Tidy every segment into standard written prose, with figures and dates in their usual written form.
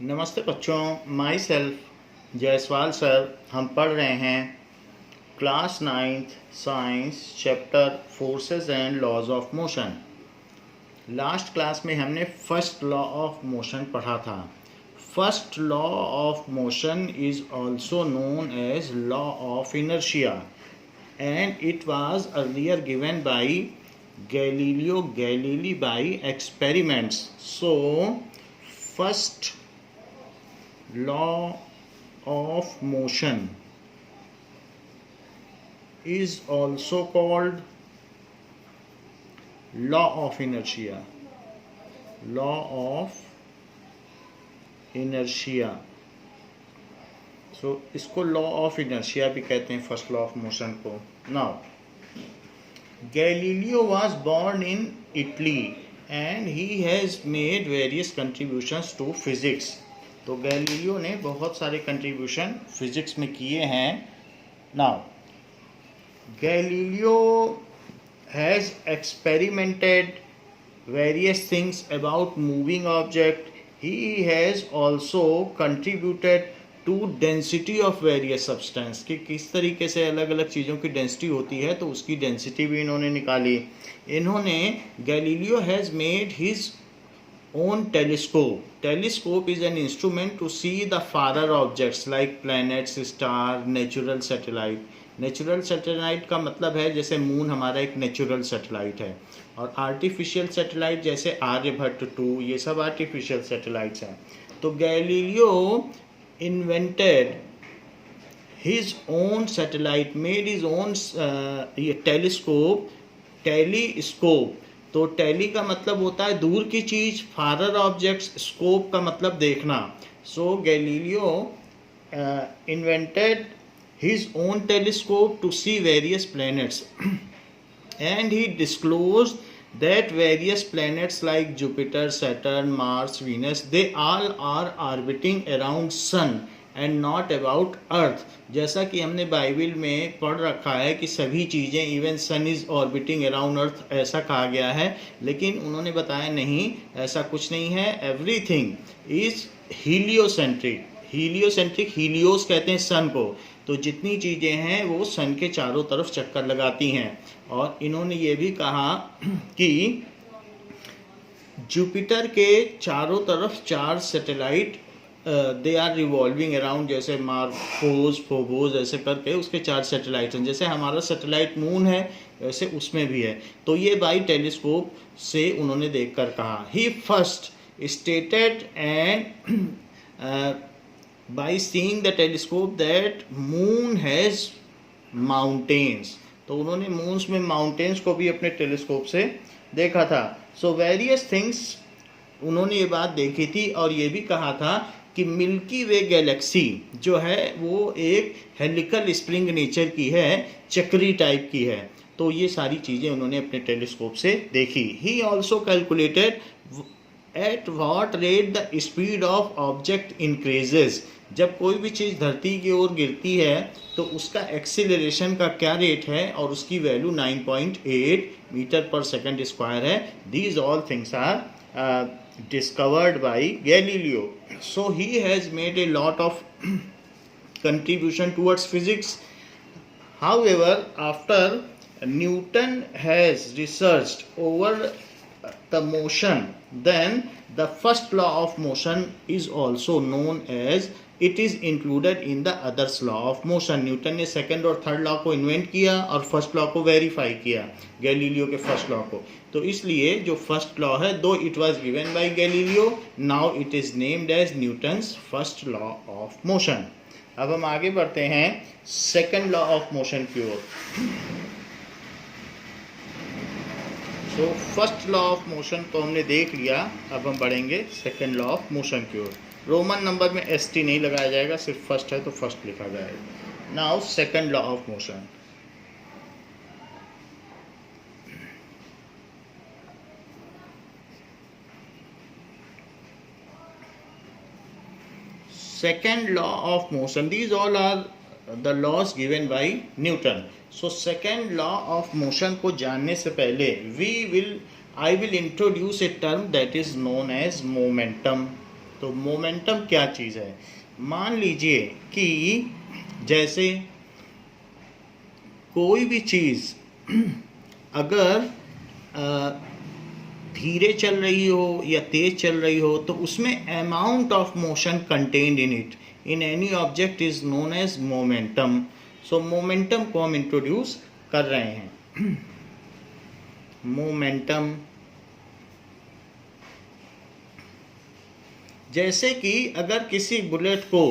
नमस्ते बच्चों, my self Jaiswal sir. हम पढ़ रहे हैं class 9th science chapter forces and laws of motion. Last class में हमने फर्स्ट लॉ ऑफ मोशन पढ़ा था। First law of motion is also known as law of inertia and it was earlier given by Galileo Galilei by experiments. So first law of motion is also called law of inertia. Law of inertia. So इसको law of inertia भी कहते हैं, first law of motion को। Now Galileo was born in Italy and he has made various contributions to physics. तो Galileo ने बहुत सारे contribution physics में किए हैं। Now Galileo has experimented various things about moving object. He has also contributed to density of various substance, कि किस तरीके से अलग अलग चीज़ों की डेंसिटी होती है, तो उसकी डेंसिटी भी इन्होंने निकाली। इन्होंने Galileo has made his own telescope. Telescope is an instrument to see the farther objects like planets, star, natural satellite. Natural satellite का मतलब है जैसे मून हमारा एक नेचुरल सैटेलाइट है, और आर्टिफिशियल सैटेलाइट जैसे आर्यभट्ट 2, ये सब आर्टिफिशियल सैटेलाइट्स हैं। तो Galileo invented his own satellite, made his own telescope, telescope. तो टेली का मतलब होता है दूर की चीज, फारर ऑब्जेक्ट्स, स्कोप का मतलब देखना। So Galileo invented his own telescope to see various planets and he disclosed that various planets like Jupiter, Saturn, Mars, Venus, they all are orbiting around sun and not about earth. जैसा कि हमने Bible में पढ़ रखा है कि सभी चीज़ें, even sun is orbiting around earth, ऐसा कहा गया है, लेकिन उन्होंने बताया नहीं, ऐसा कुछ नहीं है। Everything is heliocentric. Heliocentric, Helios कहते हैं सन को। तो जितनी चीज़ें हैं वो सन के चारों तरफ चक्कर लगाती हैं। और इन्होंने ये भी कहा कि जुपिटर के चारों तरफ 4 satellite they are revolving around, जैसे मार्कोस, फोबोस, ऐसे करके उसके 4 सैटेलाइट हैं। जैसे हमारा सैटेलाइट मून है वैसे उसमें भी है। तो ये बाई टेलीस्कोप से उन्होंने देखकर कहा। He first stated and by seeing the telescope that moon has mountains. तो उन्होंने मून्स में माउंटेन्स को भी अपने टेलीस्कोप से देखा था। सो वेरियस थिंग्स, उन्होंने ये बात देखी थी और ये भी कहा था कि मिल्की वे गैलेक्सी जो है वो एक हेलिकल स्प्रिंग नेचर की है, चक्री टाइप की है। तो ये सारी चीज़ें उन्होंने अपने टेलीस्कोप से देखी। He also calculated at what rate the speed of object increases. जब कोई भी चीज़ धरती की ओर गिरती है तो उसका एक्सीलरेशन का क्या रेट है, और उसकी value 9.8 metre per second square है। These all things are discovered by Galileo. So he has made a lot of contribution towards physics. However, after Newton has researched over the motion, then the first law of motion is also known as, it is included in the others law of motion. Newton ने second और third law को invent किया और first law को verify किया, Galileo के first law को। तो इसलिए जो फर्स्ट लॉ है, though it was given by Galileo, now it is named as Newton's first law of motion. अब हम आगे बढ़ते हैं सेकंड लॉ ऑफ मोशन की ओर। तो फर्स्ट लॉ ऑफ मोशन तो हमने देख लिया, अब हम बढ़ेंगे सेकंड लॉ ऑफ मोशन की ओर। रोमन नंबर में ST नहीं लगाया जाएगा, सिर्फ फर्स्ट है तो फर्स्ट लिखा जाएगा। Now second law of motion. Second law of motion, these all are the laws given by Newton. So second law of motion को जानने से पहले I will introduce a term that is known as momentum. तो momentum क्या चीज़ है? मान लीजिए कि जैसे कोई भी चीज़ अगर धीरे चल रही हो या तेज चल रही हो तो उसमें amount of motion contained in it in any object is known as momentum. So momentum को हम इंट्रोड्यूस कर रहे हैं। मोमेंटम जैसे कि अगर किसी बुलेट को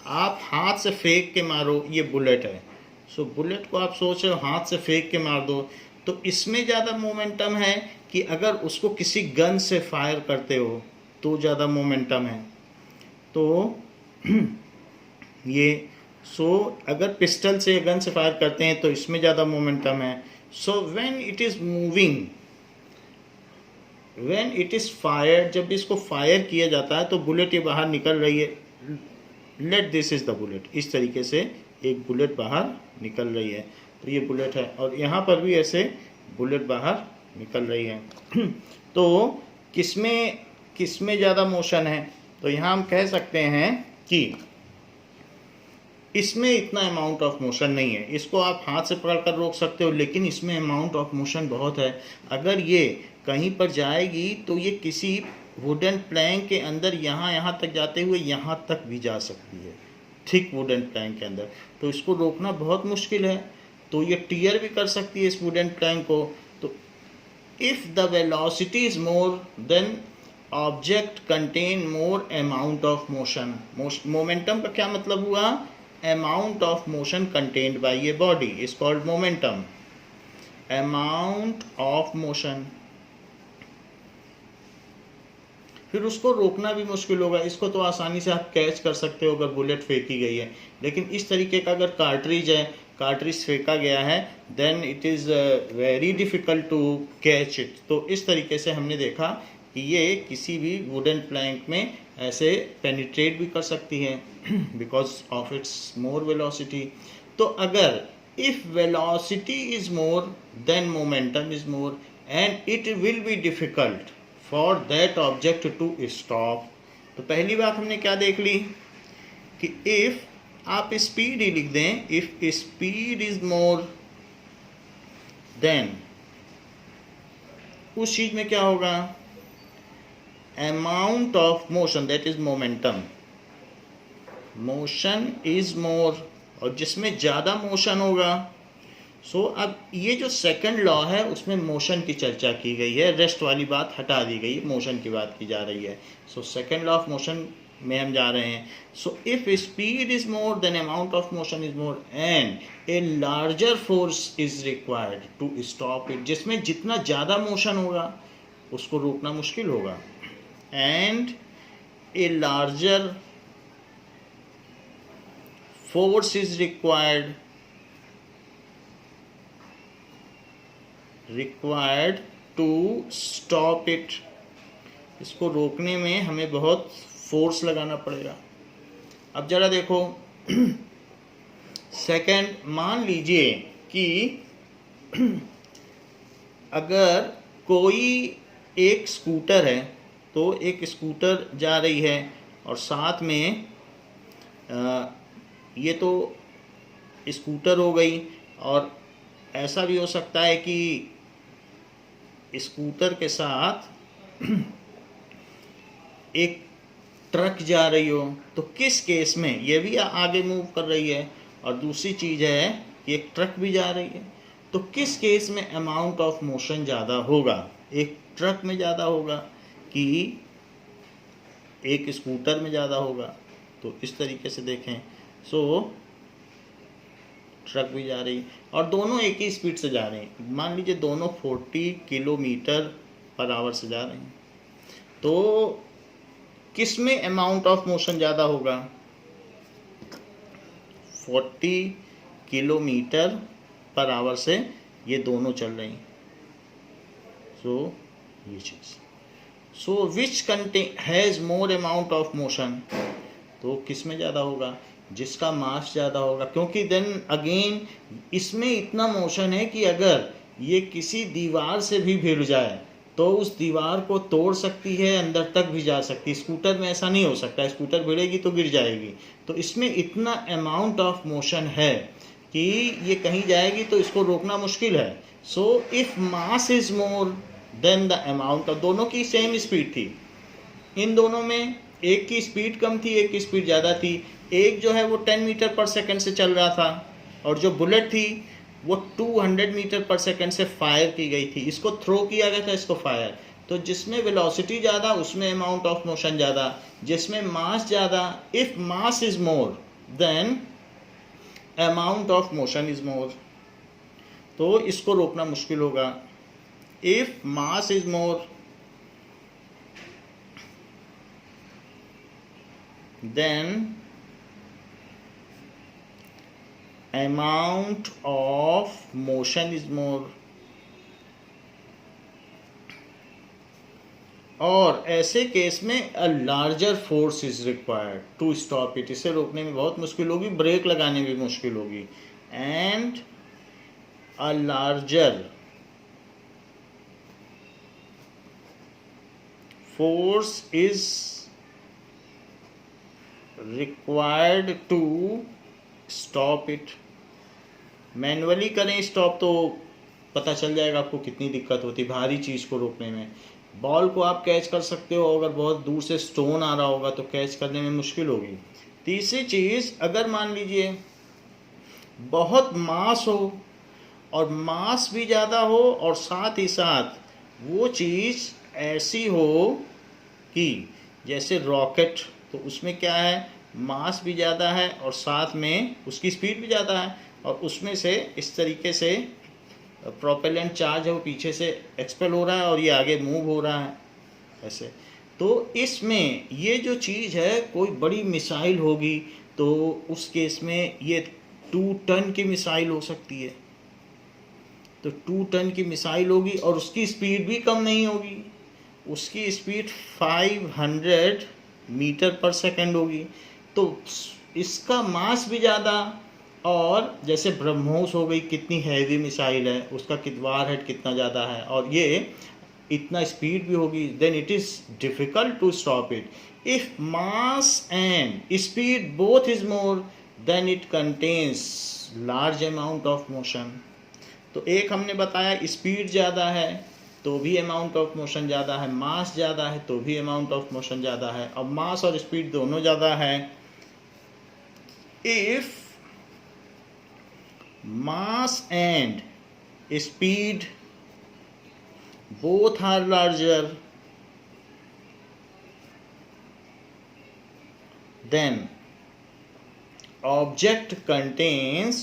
आप हाथ से फेंक के मारो, ये बुलेट है, सो बुलेट को आप सोच रहे हो हाथ से फेंक के मार दो, तो इसमें ज़्यादा मोमेंटम है कि अगर उसको किसी गन से फायर करते हो तो ज़्यादा मोमेंटम है। तो ये अगर पिस्टल से गन से फायर करते हैं तो इसमें ज़्यादा मोमेंटम है। So when it is moving, when it is fired, जब इसको फायर किया जाता है तो बुलेट ये बाहर निकल रही है। Let this is the bullet, इस तरीके से एक बुलेट बाहर निकल रही है, तो ये बुलेट है, और यहाँ पर भी ऐसे बुलेट बाहर निकल रही है। तो किसमें ज़्यादा मोशन है? तो यहाँ हम कह सकते हैं कि इसमें इतना अमाउंट ऑफ मोशन नहीं है, इसको आप हाथ से पकड़ कर रोक सकते हो, लेकिन इसमें अमाउंट ऑफ मोशन बहुत है। अगर ये कहीं पर जाएगी तो ये किसी वुडन प्लैंक के अंदर यहाँ तक जाते हुए यहाँ तक भी जा सकती है, थिक वुडन प्लैंक के अंदर, तो इसको रोकना बहुत मुश्किल है। तो ये टीयर भी कर सकती है इस वुडन प्लैंक को। तो if the velocity is more then object contain more amount of motion. Momentum का क्या मतलब हुआ? Amount of motion contained by a body is called momentum. Amount of motion, फिर उसको रोकना भी मुश्किल होगा। इसको तो आसानी से आप कैच कर सकते हो अगर बुलेट फेंकी गई है, लेकिन इस तरीके का अगर कार्ट्रिज है, कार्ट्रिज फेंका गया है, then it is very difficult to catch it. तो इस तरीके से हमने देखा कि ये किसी भी वुडन प्लैंक में ऐसे पेनिट्रेट भी कर सकती है because of its more velocity. तो अगर if velocity is more then momentum is more and it will be difficult for that object to stop. तो पहली बात हमने क्या देख ली कि इफ़ आप स्पीड ही लिख दें, if speed is more then, उस चीज़ में क्या होगा? Amount of motion that is momentum, motion is मोर, और जिसमें ज़्यादा मोशन होगा। अब ये जो सेकंड लॉ है उसमें मोशन की चर्चा की गई है, रेस्ट वाली बात हटा दी गई है, मोशन की बात की जा रही है। सेकंड लॉ ऑफ मोशन में हम जा रहे हैं। If speed is more then amount of motion is more and a larger force is required to stop it, जिसमें जितना ज़्यादा मोशन होगा उसको रोकना मुश्किल होगा, and a larger force is required to stop it. इसको रोकने में हमें बहुत फोर्स लगाना पड़ेगा। अब जरा देखो सेकंड, मान लीजिए कि अगर कोई एक स्कूटर है, तो एक स्कूटर जा रही है और साथ में ये तो स्कूटर हो गई, और ऐसा भी हो सकता है कि स्कूटर के साथ एक ट्रक जा रही हो। तो किस केस में ये भी आगे मूव कर रही है, और दूसरी चीज़ है कि एक ट्रक भी जा रही है, तो किस केस में अमाउंट ऑफ मोशन ज़्यादा होगा? एक ट्रक में ज़्यादा होगा कि एक स्कूटर में ज़्यादा होगा? तो इस तरीके से देखें, ट्रक भी जा रही और दोनों एक ही स्पीड से जा रहे हैं। मान लीजिए दोनों 40 किलोमीटर पर आवर से जा रहे हैं, तो किस में अमाउंट ऑफ मोशन ज़्यादा होगा? 40 किलोमीटर पर आवर से ये दोनों चल रही हैं। ये चीज़, which contain has more amount of motion, तो किस में ज़्यादा होगा? जिसका मास ज़्यादा होगा, क्योंकि देन अगेन इसमें इतना मोशन है कि अगर ये किसी दीवार से भी भिड़ जाए तो उस दीवार को तोड़ सकती है, अंदर तक भी जा सकती है। स्कूटर में ऐसा नहीं हो सकता, स्कूटर भिड़ेगी तो गिर जाएगी। तो इसमें इतना अमाउंट ऑफ मोशन है कि ये कहीं जाएगी तो इसको रोकना मुश्किल है। So if mass is more then the amount of, दोनों की सेम स्पीड थी, इन दोनों में एक की स्पीड कम थी, एक की स्पीड ज़्यादा थी। एक जो है वो 10 मीटर पर सेकंड से चल रहा था, और जो बुलेट थी वो 200 मीटर पर सेकंड से फायर की गई थी। इसको थ्रो किया गया था, इसको फायर। तो जिसमें वेलोसिटी ज़्यादा उसमें अमाउंट ऑफ मोशन ज़्यादा, जिसमें मास ज़्यादा, if mass is more then amount of motion is मोर। तो इसको रोकना मुश्किल होगा। If mass is more then amount of motion is more। और ऐसे केस में a larger force is required to stop it. इसे रोकने में बहुत मुश्किल होगी, ब्रेक लगाने में मुश्किल होगी। And a larger force is required to stop it. Manually करें स्टॉप तो पता चल जाएगा आपको कितनी दिक्कत होती है भारी चीज़ को रोकने में। बॉल को आप कैच कर सकते हो, अगर बहुत दूर से स्टोन आ रहा होगा तो कैच करने में मुश्किल होगी। तीसरी चीज़, अगर मान लीजिए बहुत मास हो और मास भी ज़्यादा हो और साथ ही साथ वो चीज़ ऐसी हो कि जैसे रॉकेट, तो उसमें क्या है, मास भी ज़्यादा है और साथ में उसकी स्पीड भी ज़्यादा है, और उसमें से इस तरीके से प्रोपेलेंट चार्ज है वो पीछे से एक्सपेल हो रहा है और ये आगे मूव हो रहा है ऐसे। तो इसमें ये जो चीज़ है, कोई बड़ी मिसाइल होगी तो उस केस में ये 2 टन की मिसाइल हो सकती है। तो 2 टन की मिसाइल होगी और उसकी स्पीड भी कम नहीं होगी, उसकी स्पीड 500 मीटर पर सेकंड होगी। तो इसका मास भी ज़्यादा, और जैसे ब्रह्मोस हो गई, कितनी हैवी मिसाइल है, उसका वार हेड कितना ज़्यादा है और ये इतना स्पीड भी होगी, then it is difficult to stop it. If mass and speed both is more then it contains large amount of motion. तो एक हमने बताया स्पीड ज़्यादा है तो भी अमाउंट ऑफ मोशन ज़्यादा है, मास ज़्यादा है तो भी अमाउंट ऑफ मोशन ज़्यादा है। अब मास और स्पीड दोनों ज़्यादा है। If mass and speed both are larger, then object contains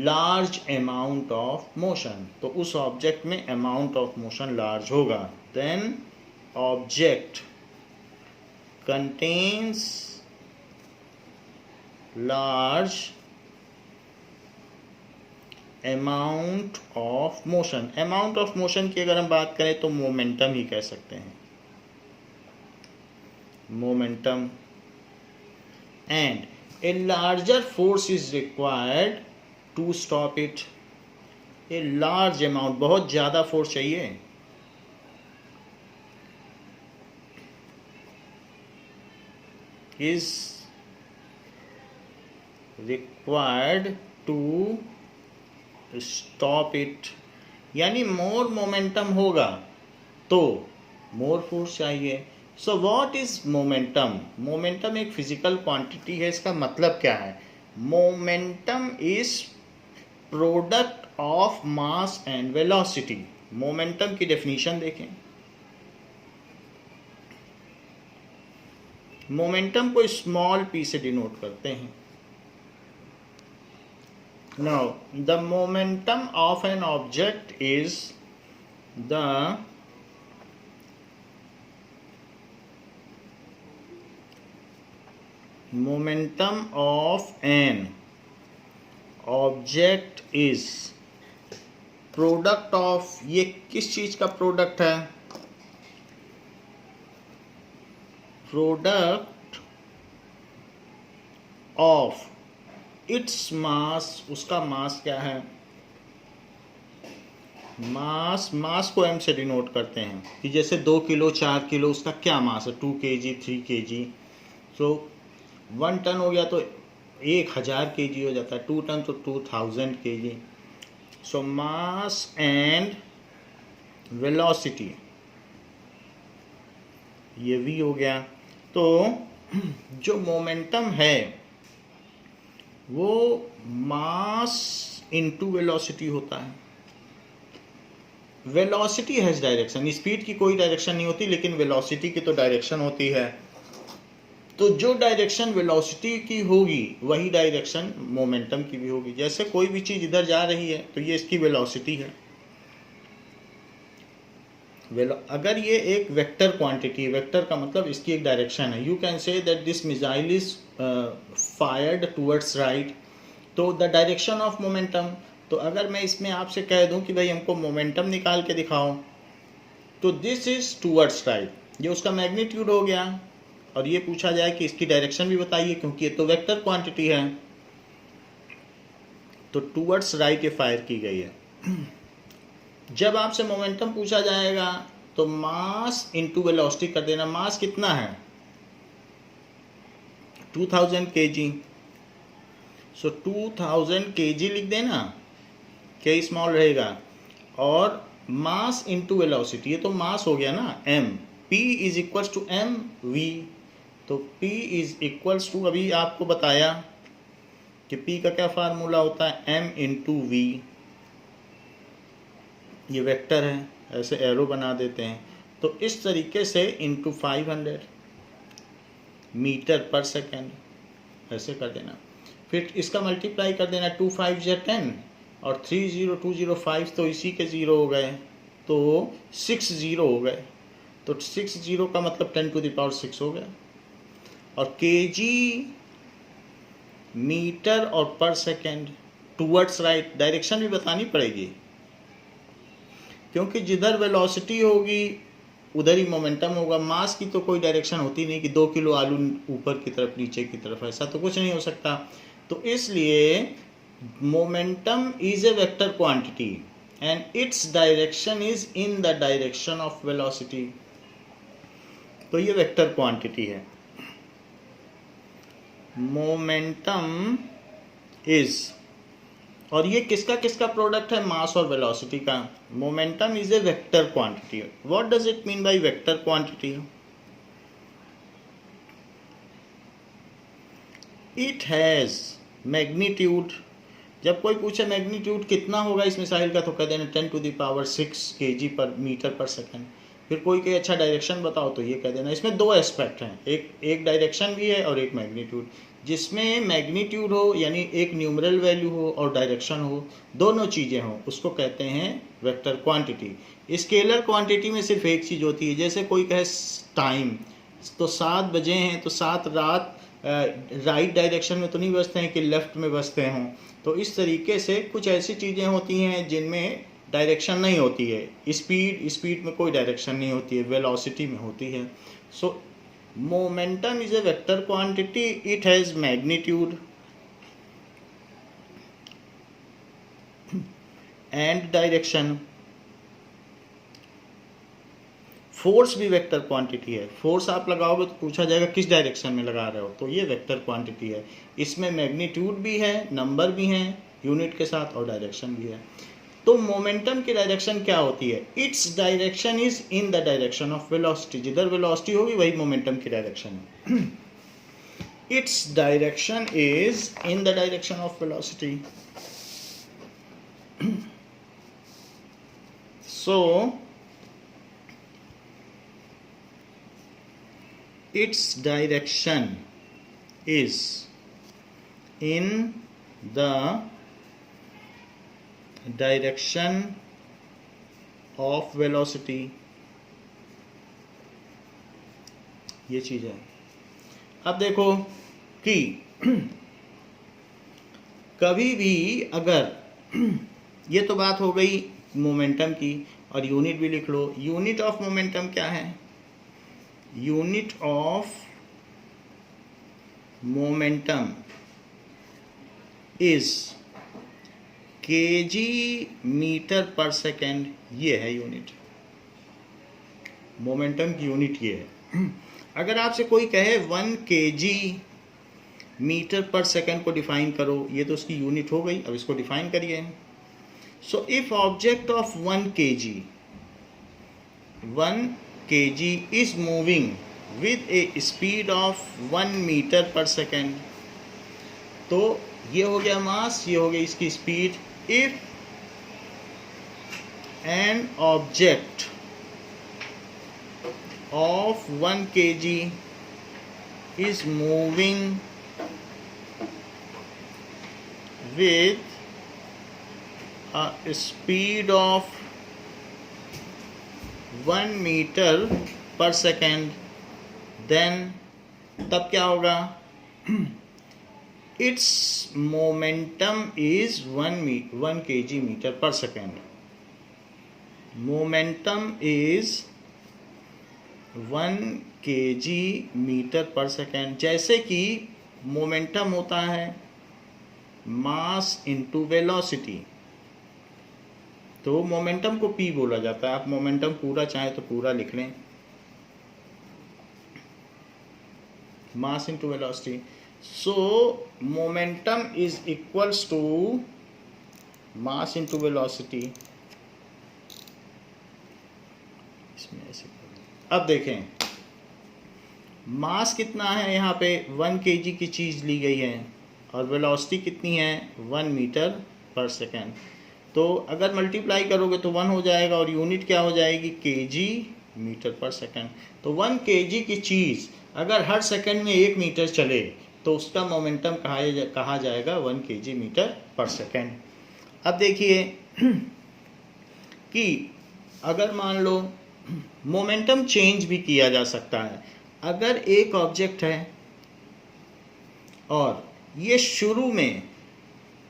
large amount of motion। तो उस ऑब्जेक्ट में amount of motion large होगा। then object contains large amount of motion. Amount of motion की अगर हम बात करें तो मोमेंटम ही कह सकते हैं, momentum. And a larger force is required to stop it. A large amount, बहुत ज़्यादा फोर्स चाहिए। Is required to stop it, यानी मोर मोमेंटम होगा तो मोर फोर्स चाहिए। So what is momentum? Momentum एक फिजिकल क्वांटिटी है। इसका मतलब क्या है? Momentum is product of mass and velocity. Momentum की डेफिनेशन देखें। मोमेंटम को स्मॉल पी से डिनोट करते हैं। Now, the momentum of an object is the momentum of an object is product of, ये किस चीज का प्रोडक्ट है? Product of its mass. उसका मास क्या है? मास को m से डिनोट करते हैं कि जैसे 2 किलो 4 किलो उसका क्या मास है, 2 kg 3 kg। सो 1 टन हो गया तो 1000 kg हो जाता है, 2 टन तो 2000 kg। So mass and velocity ये v हो गया। तो जो मोमेंटम है वो मास इनटू वेलोसिटी होता है। वेलोसिटी हैज डायरेक्शन, स्पीड की कोई डायरेक्शन नहीं होती, लेकिन वेलोसिटी की तो डायरेक्शन होती है। तो जो डायरेक्शन वेलोसिटी की होगी वही डायरेक्शन मोमेंटम की भी होगी। जैसे कोई भी चीज इधर जा रही है तो ये इसकी वेलोसिटी है। अगर ये एक वेक्टर क्वांटिटी, वेक्टर का मतलब इसकी एक डायरेक्शन है, you can say that this missile is fired towards right, तो द डायरेक्शन ऑफ मोमेंटम। तो अगर मैं इसमें आपसे कह दूं कि भाई हमको मोमेंटम निकाल के दिखाओ, तो दिस इज टुवर्ड्स राइट, ये उसका मैग्नीट्यूड हो गया। और ये पूछा जाए कि इसकी डायरेक्शन भी बताइए, क्योंकि ये तो वेक्टर क्वांटिटी है, तो टुवर्ड्स राइट ये फायर की गई है। जब आपसे मोमेंटम पूछा जाएगा तो मास इनटू वेलोसिटी कर देना। मास कितना है 2000 kg, सो 2000 kg लिख देना, के स्मॉल रहेगा, और मास इनटू वेलोसिटी, ये तो मास हो गया ना m, p is equals to m v। तो p इज इक्वल्स टू, अभी आपको बताया कि p का क्या फार्मूला होता है, m इंटू v। ये वेक्टर है, ऐसे एरो बना देते हैं, तो इस तरीके से इंटू 500 मीटर पर सेकेंड ऐसे कर देना। फिर इसका मल्टीप्लाई कर देना, 2 5 या 10 और 3 0 2 0 5 तो इसी के ज़ीरो हो गए, तो 6 0 हो गए। तो 6 0 का मतलब 10 टू द पावर 6 हो गया। और kg मीटर और पर सेकेंड टुवर्ड्स राइट, डायरेक्शन भी बतानी पड़ेगी, क्योंकि जिधर वेलोसिटी होगी उधर ही मोमेंटम होगा। मास की तो कोई डायरेक्शन होती नहीं कि 2 किलो आलू ऊपर की तरफ नीचे की तरफ, ऐसा तो कुछ नहीं हो सकता। तो इसलिए momentum is a vector quantity and its direction is in the direction of velocity. तो ये वेक्टर क्वांटिटी है। मोमेंटम इज, और ये किसका किसका प्रोडक्ट है, मास और वेलोसिटी का। Momentum is a vector quantity. What does it mean by vector quantity? It has magnitude. जब कोई पूछे मैग्नीट्यूड कितना होगा इस मिसाइल का, तो कह देना 10 टू द पावर 6 kg पर मीटर पर सेकेंड। फिर कोई कहे अच्छा डायरेक्शन बताओ, तो ये कह देना। इसमें दो एस्पेक्ट हैं, एक डायरेक्शन भी है और एक मैग्नीट्यूड। जिसमें मैग्नीट्यूड हो यानी एक न्यूमरल वैल्यू हो और डायरेक्शन हो, दोनों चीज़ें हो, उसको कहते हैं वेक्टर क्वांटिटी। स्केलर क्वांटिटी में सिर्फ एक चीज़ होती है, जैसे कोई कहे टाइम, तो 7 बजे हैं तो 7 रात राइट डायरेक्शन में तो नहीं बजते हैं कि लेफ्ट में बजते हों। तो इस तरीके से कुछ ऐसी चीज़ें होती हैं जिनमें डायरेक्शन नहीं होती है। स्पीड में कोई डायरेक्शन नहीं होती है, वेलोसिटी में होती है। सो momentum is a vector quantity, it has magnitude and direction। Force भी वेक्टर क्वांटिटी है। फोर्स आप लगाओगे तो पूछा जाएगा किस डायरेक्शन में लगा रहे हो, तो ये वेक्टर क्वांटिटी है। इसमें मैग्नीट्यूड भी है, नंबर भी हैं यूनिट के साथ, और डायरेक्शन भी है। तो मोमेंटम की डायरेक्शन क्या होती है? Its direction is in the direction of velocity. जिधर वेलोसिटी होगी वही मोमेंटम की डायरेक्शन है। Its direction is in the direction of velocity. So its direction is in the direction of velocity. ये चीज़ है। अब देखो कि कभी भी अगर ये तो बात हो गई मोमेंटम की, और यूनिट भी लिख लो। यूनिट ऑफ मोमेंटम क्या है? Unit of momentum is kg metre per second, ये है यूनिट, मोमेंटम की यूनिट ये है। अगर आपसे कोई कहे 1 केजी मीटर पर सेकेंड को डिफाइन करो, ये तो उसकी यूनिट हो गई, अब इसको डिफाइन करिए। So if object of 1 kg is moving with a speed of 1 metre per second, तो ये हो गया मास, ये हो गई इसकी speed. If an object of 1 kg is moving with a speed of 1 meter per second, then तब क्या होगा? its momentum is 1 kg meter per second. Momentum is 1 kg metre per second. जैसे कि मोमेंटम होता है मास इनटू वेलोसिटी, तो momentum को P बोला जाता है। आप मोमेंटम पूरा चाहे तो पूरा लिख लें, mass into velocity. So momentum is equals to mass into velocity. इसमें ऐसे अब देखें मास कितना है, यहाँ पे 1 kg की चीज़ ली गई है और वेलोसिटी कितनी है 1 मीटर पर सेकेंड। तो अगर मल्टीप्लाई करोगे तो 1 हो जाएगा और यूनिट क्या हो जाएगी kg मीटर पर सेकेंड। तो 1 kg की चीज़ अगर हर सेकेंड में 1 मीटर चले तो उसका मोमेंटम कहा जाएगा 1 kg मीटर पर सेकेंड। अब देखिए कि अगर मान लो मोमेंटम चेंज भी किया जा सकता है। अगर एक ऑब्जेक्ट है और ये शुरू में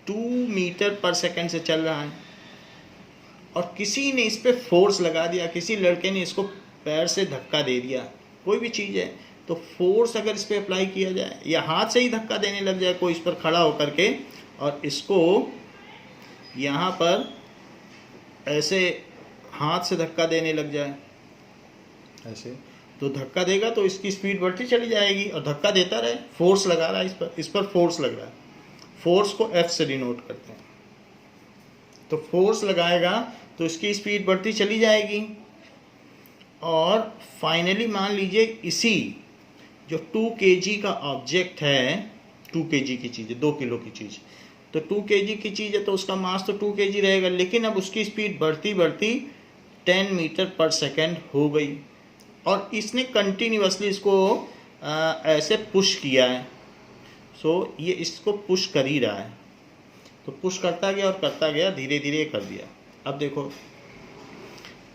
2 मीटर पर सेकेंड से चल रहा है और किसी ने इस पर फोर्स लगा दिया, किसी लड़के ने इसको पैर से धक्का दे दिया, कोई भी चीज़ है, तो फोर्स अगर इस पर अप्लाई किया जाए या हाथ से ही धक्का देने लग जाए कोई इस पर खड़ा होकर के और इसको यहाँ पर ऐसे हाथ से धक्का देने लग जाए ऐसे, तो धक्का देगा तो इसकी स्पीड बढ़ती चली जाएगी और धक्का देता रहे, फोर्स लगा रहा है इस पर फोर्स लग रहा है। फोर्स को F से डिनोट करते हैं। तो फोर्स लगाएगा तो इसकी स्पीड बढ़ती चली जाएगी और फाइनली मान लीजिए इसी जो 2 kg का ऑब्जेक्ट है, 2 kg की चीज़ है, 2 किलो की चीज़, तो 2 kg की चीज़ है तो उसका मास तो 2 kg रहेगा, लेकिन अब उसकी स्पीड बढ़ती बढ़ती 10 मीटर पर सेकेंड हो गई और इसने कंटिन्यूअसली इसको ऐसे पुश किया है। सो ये इसको पुश कर ही रहा है, तो पुश करता गया और करता गया, धीरे धीरे कर दिया। अब देखो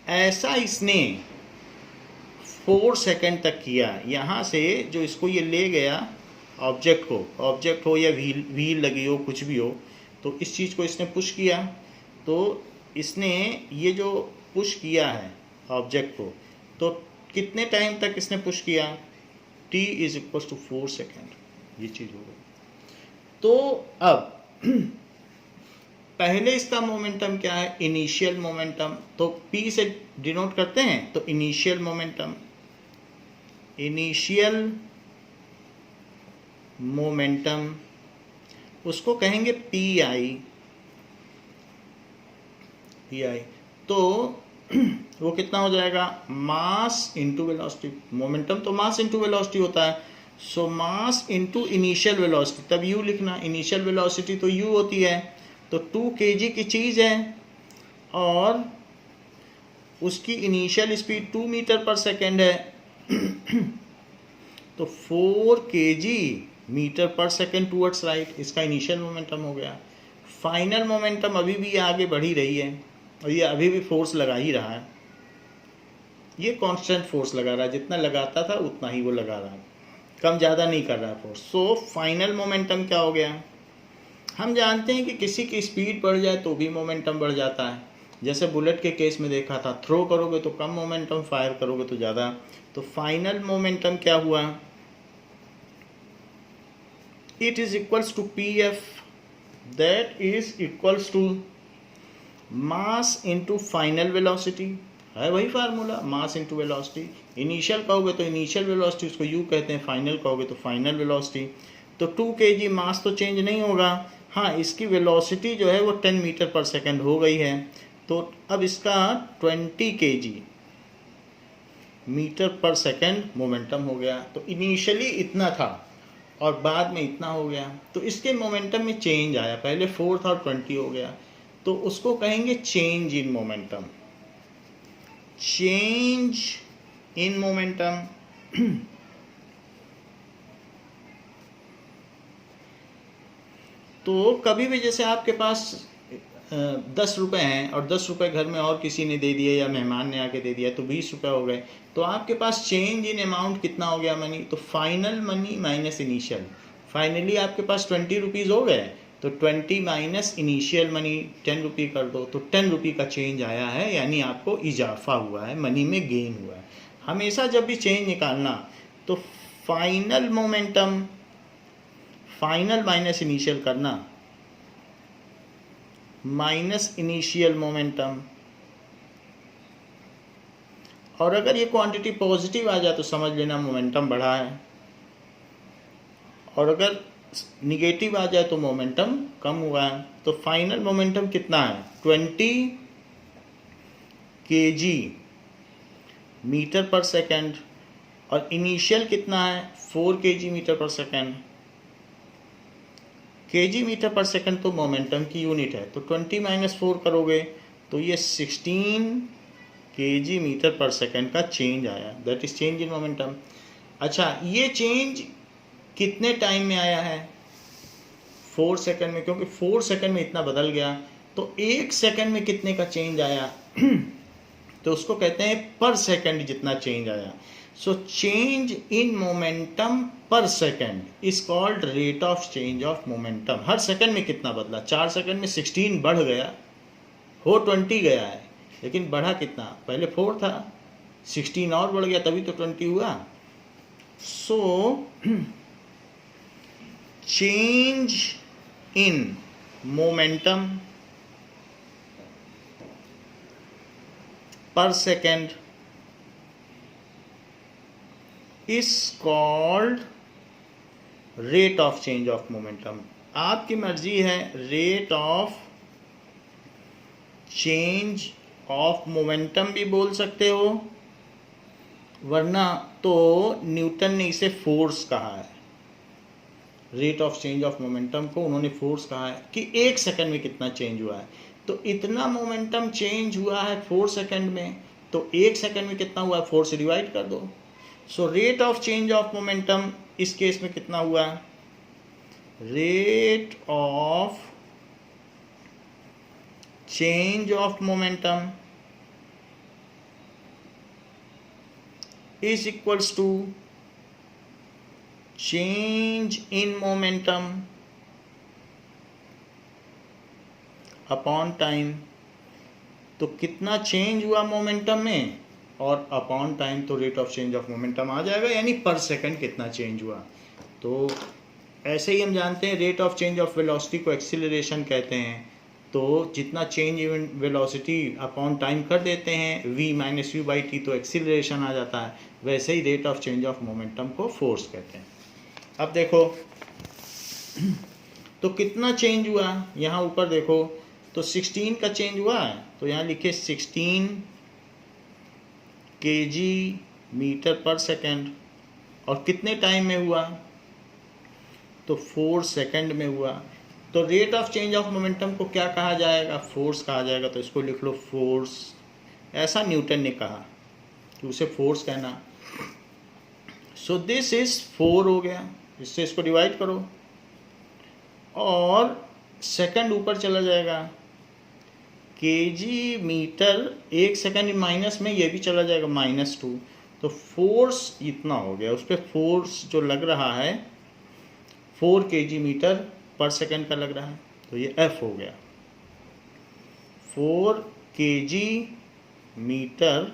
ऐसा इसने 4 सेकेंड तक किया। यहाँ से जो इसको ये ले गया ऑब्जेक्ट को, ऑब्जेक्ट हो या व्हील लगी हो, कुछ भी हो, तो इस चीज़ को इसने पुश किया। तो इसने ये जो पुश किया है ऑब्जेक्ट को, तो कितने टाइम तक इसने पुश किया? t is equal to 4 second, ये चीज़ हो गई। तो अब पहले इसका मोमेंटम क्या है? Initial momentum. तो p से डिनोट करते हैं, तो इनिशियल मोमेंटम, इनिशियल मोमेंटम उसको कहेंगे pi। तो वो कितना हो जाएगा? मास इंटू वेलोसिटी। मोमेंटम तो मास इंटू वेलोसिटी होता है। सो मास इंटू इनिशियल वेलोसिटी, तब u लिखना। इनिशियल वेलोसिटी तो u होती है। तो 2 kg की चीज़ है और उसकी initial speed 2 metre per second है तो 4 kg metre per second towards right, इसका इनिशियल मोमेंटम हो गया। फाइनल मोमेंटम अभी भी आगे बढ़ ही रही है और ये अभी भी फोर्स लगा ही रहा है। ये कांस्टेंट फोर्स लगा रहा है, जितना लगाता था उतना ही वो लगा रहा है, कम ज़्यादा नहीं कर रहा है फोर्स। सो फाइनल मोमेंटम क्या हो गया? हम जानते हैं कि किसी की स्पीड बढ़ जाए तो भी मोमेंटम बढ़ जाता है। जैसे बुलेट के केस में देखा था, थ्रो करोगे तो कम मोमेंटम, फायर करोगे तो ज़्यादा। तो फाइनल मोमेंटम क्या हुआ? It is equals to pf that is equals to mass into final velocity, है वही formula, mass into velocity. Initial कहोगे तो इनिशियल वेलोसिटी, उसको यू कहते हैं, फाइनल कहोगे तो फाइनल वेलोसिटी। तो 2 kg मास तो चेंज नहीं होगा, हाँ इसकी वेलोसिटी जो है वो 10 मीटर पर सेकेंड हो गई है। तो अब इसका 20 kg metre per second momentum हो गया। तो इनिशियली इतना था और बाद में इतना हो गया, तो इसके मोमेंटम में चेंज आया, पहले 4 था और 20 हो गया, तो उसको कहेंगे change in momentum, change in momentum. तो कभी भी जैसे आपके पास 10 रुपये हैं और 10 रुपये घर में और किसी ने दे दिए या मेहमान ने आके दे दिया, तो 20 रुपये हो गए, तो आपके पास चेंज इन अमाउंट कितना हो गया मनी, तो final money minus initial. Finally आपके पास 20 रुपीज़ हो गए, तो 20 माइनस इनिशियल मनी 10 रुपये कर दो, तो 10 रुपये का चेंज आया है, यानी आपको इजाफा हुआ है, मनी में गेन हुआ है। हमेशा जब भी चेंज निकालना तो final momentum, final minus initial करना, माइनस इनिशियल मोमेंटम, और अगर ये क्वांटिटी पॉजिटिव आ जाए तो समझ लेना मोमेंटम बढ़ा है, और अगर निगेटिव आ जाए तो मोमेंटम कम हुआ है। तो फाइनल मोमेंटम कितना है, 20 kg मीटर पर सेकेंड, और इनिशियल कितना है 4 kg metre per second. kg metre per second तो मोमेंटम की यूनिट है, तो 20 माइनस 4 करोगे तो ये 16 kg मीटर पर सेकेंड का चेंज आया, that is change in momentum. अच्छा, ये चेंज कितने टाइम में आया है, 4 सेकेंड में, क्योंकि 4 सेकेंड में इतना बदल गया, तो 1 सेकेंड में कितने का चेंज आया तो उसको कहते हैं पर सेकेंड जितना चेंज आया। सो चेंज इन मोमेंटम पर second is called rate of change of momentum. Her second में कितना बदला, 4 सेकेंड में 16 बढ़ गया, हो 20 गया है, लेकिन बढ़ा कितना, पहले 4 था, 16 और बढ़ गया, तभी तो 20 हुआ। सो चेंज इन मोमेंटम पर second is called rate of change of momentum. आपकी मर्जी है, rate of change of momentum भी बोल सकते हो, वरना तो न्यूटन ने इसे फोर्स कहा है। Rate of change of momentum को उन्होंने फोर्स कहा है कि 1 सेकेंड में कितना चेंज हुआ है, तो इतना मोमेंटम चेंज हुआ है 4 सेकेंड में, तो 1 सेकेंड में कितना हुआ, 4 से डिवाइड कर दो। So rate of change of momentum इस केस में कितना हुआ, rate of change of momentum is equals to change in momentum upon time. तो कितना चेंज हुआ मोमेंटम में और अपॉन टाइम, तो rate of change of momentum आ जाएगा, यानी पर सेकंड कितना चेंज हुआ। तो ऐसे ही हम जानते हैं rate of change of velocity को एक्सीलरेशन कहते हैं, तो जितना change in velocity upon time कर देते हैं v minus you by t, तो एक्सीलरेशन आ जाता है। वैसे ही rate of change of momentum को फोर्स कहते हैं। अब देखो तो कितना चेंज हुआ, यहाँ ऊपर देखो तो 16 का चेंज हुआ है, तो यहाँ लिखे 16 kg मीटर पर सेकेंड, और कितने टाइम में हुआ, तो 4 सेकेंड में हुआ। तो rate of change of momentum को क्या कहा जाएगा, फोर्स कहा जाएगा। तो इसको लिख लो फोर्स, ऐसा न्यूटन ने कहा कि उसे फोर्स कहना। सो दिस इज 4 हो गया, इससे इसको डिवाइड करो और सेकंड ऊपर चला जाएगा, केजी मीटर 1 सेकंड माइनस में ये भी चला जाएगा -2, तो फोर्स इतना हो गया, उस पर फोर्स जो लग रहा है 4 kg मीटर पर सेकंड का लग रहा है, तो ये F हो गया, 4 kg metre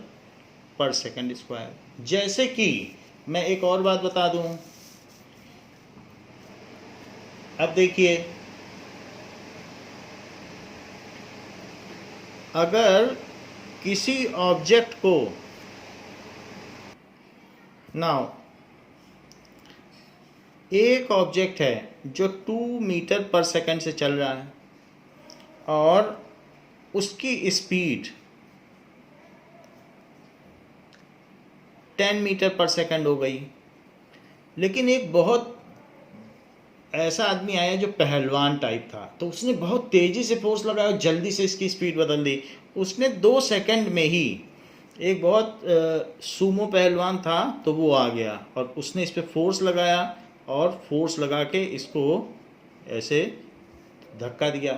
per second square. जैसे कि मैं एक और बात बता दूं, अब देखिए अगर किसी ऑब्जेक्ट को नाउ एक ऑब्जेक्ट है जो 2 मीटर पर सेकंड से चल रहा है और उसकी स्पीड 10 मीटर पर सेकंड हो गई, लेकिन एक बहुत ऐसा आदमी आया जो पहलवान टाइप था, तो उसने बहुत तेज़ी से फोर्स लगाया और जल्दी से इसकी स्पीड बदल दी। उसने 2 सेकंड में ही, एक बहुत सूमो पहलवान था तो वो आ गया और उसने इस पर फोर्स लगाया और फोर्स लगा के इसको ऐसे धक्का दिया,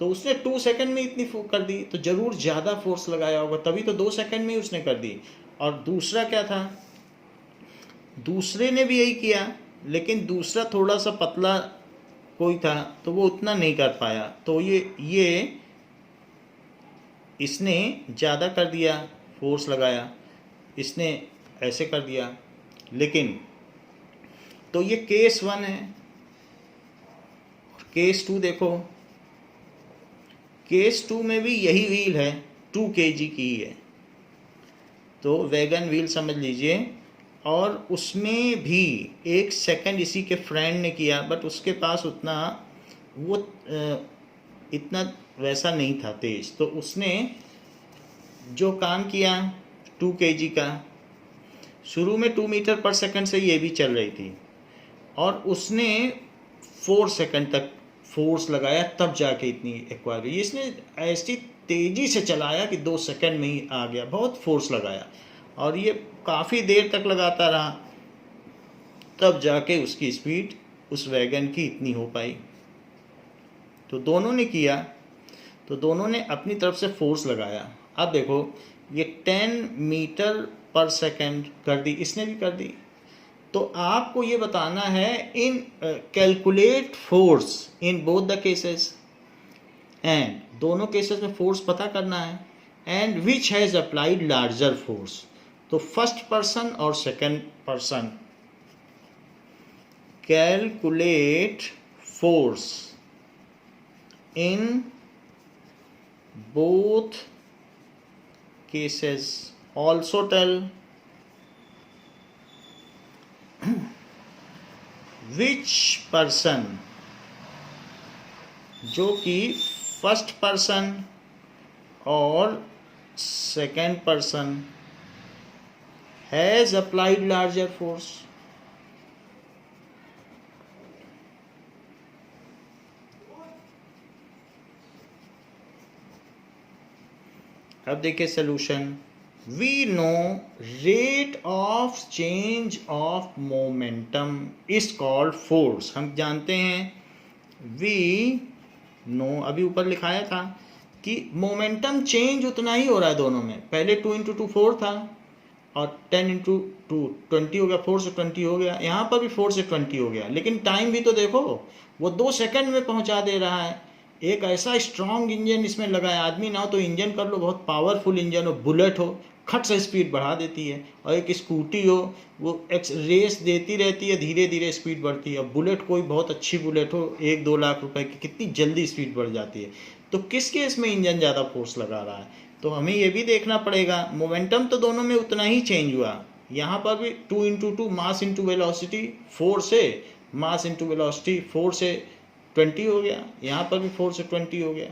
तो उसने 2 सेकंड में इतनी कर दी, तो ज़रूर ज़्यादा फोर्स लगाया होगा, तभी तो 2 सेकंड में ही उसने कर दी। और दूसरा क्या था, दूसरे ने भी यही किया, लेकिन दूसरा थोड़ा सा पतला कोई था तो वो उतना नहीं कर पाया, तो ये इसने ज़्यादा कर दिया, फोर्स लगाया, इसने ऐसे कर दिया। लेकिन तो ये केस 1 है। केस 2 देखो, केस 2 में भी यही व्हील है, 2 kg की है, तो वैगन व्हील समझ लीजिए। और उसमें भी 1 सेकंड इसी के फ्रेंड ने किया, बट उसके पास उतना वो इतना वैसा नहीं था तेज, तो उसने जो काम किया 2 kg का, शुरू में 2 मीटर पर सेकंड से ये भी चल रही थी और उसने 4 सेकंड तक फोर्स लगाया, तब जाके इतनी एक्वायर हुई। इसने ऐसी तेज़ी से चलाया कि 2 सेकंड में ही आ गया, बहुत फोर्स लगाया और ये काफ़ी देर तक लगाता रहा, तब जाके उसकी स्पीड उस वैगन की इतनी हो पाई। तो दोनों ने किया, तो दोनों ने अपनी तरफ से फोर्स लगाया। अब देखो ये 10 मीटर पर सेकंड कर दी, इसने भी कर दी। तो आपको ये बताना है in calculate force in both the cases, and दोनों केसेस में फोर्स पता करना है, and which has applied larger force. तो फर्स्ट पर्सन और second person, calculate force in both cases, also tell which person, जो कि फर्स्ट पर्सन और second person has applied larger force. अब देखिए solution. We know rate of change of momentum is called force. हम जानते हैं we know, अभी ऊपर लिखाया था कि मोमेंटम चेंज उतना ही हो रहा है दोनों में। पहले 2 × 2 4 था और 10 × 2 20 हो गया, 4 से 20 हो गया, यहाँ पर भी 4 से 20 हो गया। लेकिन टाइम भी तो देखो, वो 2 सेकंड में पहुँचा दे रहा है। एक ऐसा स्ट्रॉन्ग इंजन इसमें लगा है, आदमी ना हो तो इंजन कर लो, बहुत पावरफुल इंजन हो, बुलेट हो, खट से स्पीड बढ़ा देती है। और एक स्कूटी हो, वो रेस देती रहती है, धीरे धीरे स्पीड बढ़ती है। बुलेट कोई बहुत अच्छी बुलेट हो 1-2 लाख रुपए की, कितनी जल्दी स्पीड बढ़ जाती है। तो किस केस में इंजन ज़्यादा फोर्स लगा रहा है, तो हमें ये भी देखना पड़ेगा। मोमेंटम तो दोनों में उतना ही चेंज हुआ, यहाँ पर भी 2 × 2 मास इंटू वेलोसिटी 4 से मास इंटू वेलोसिटी 4 से 20 हो गया, यहाँ पर भी 4 से 20 हो गया।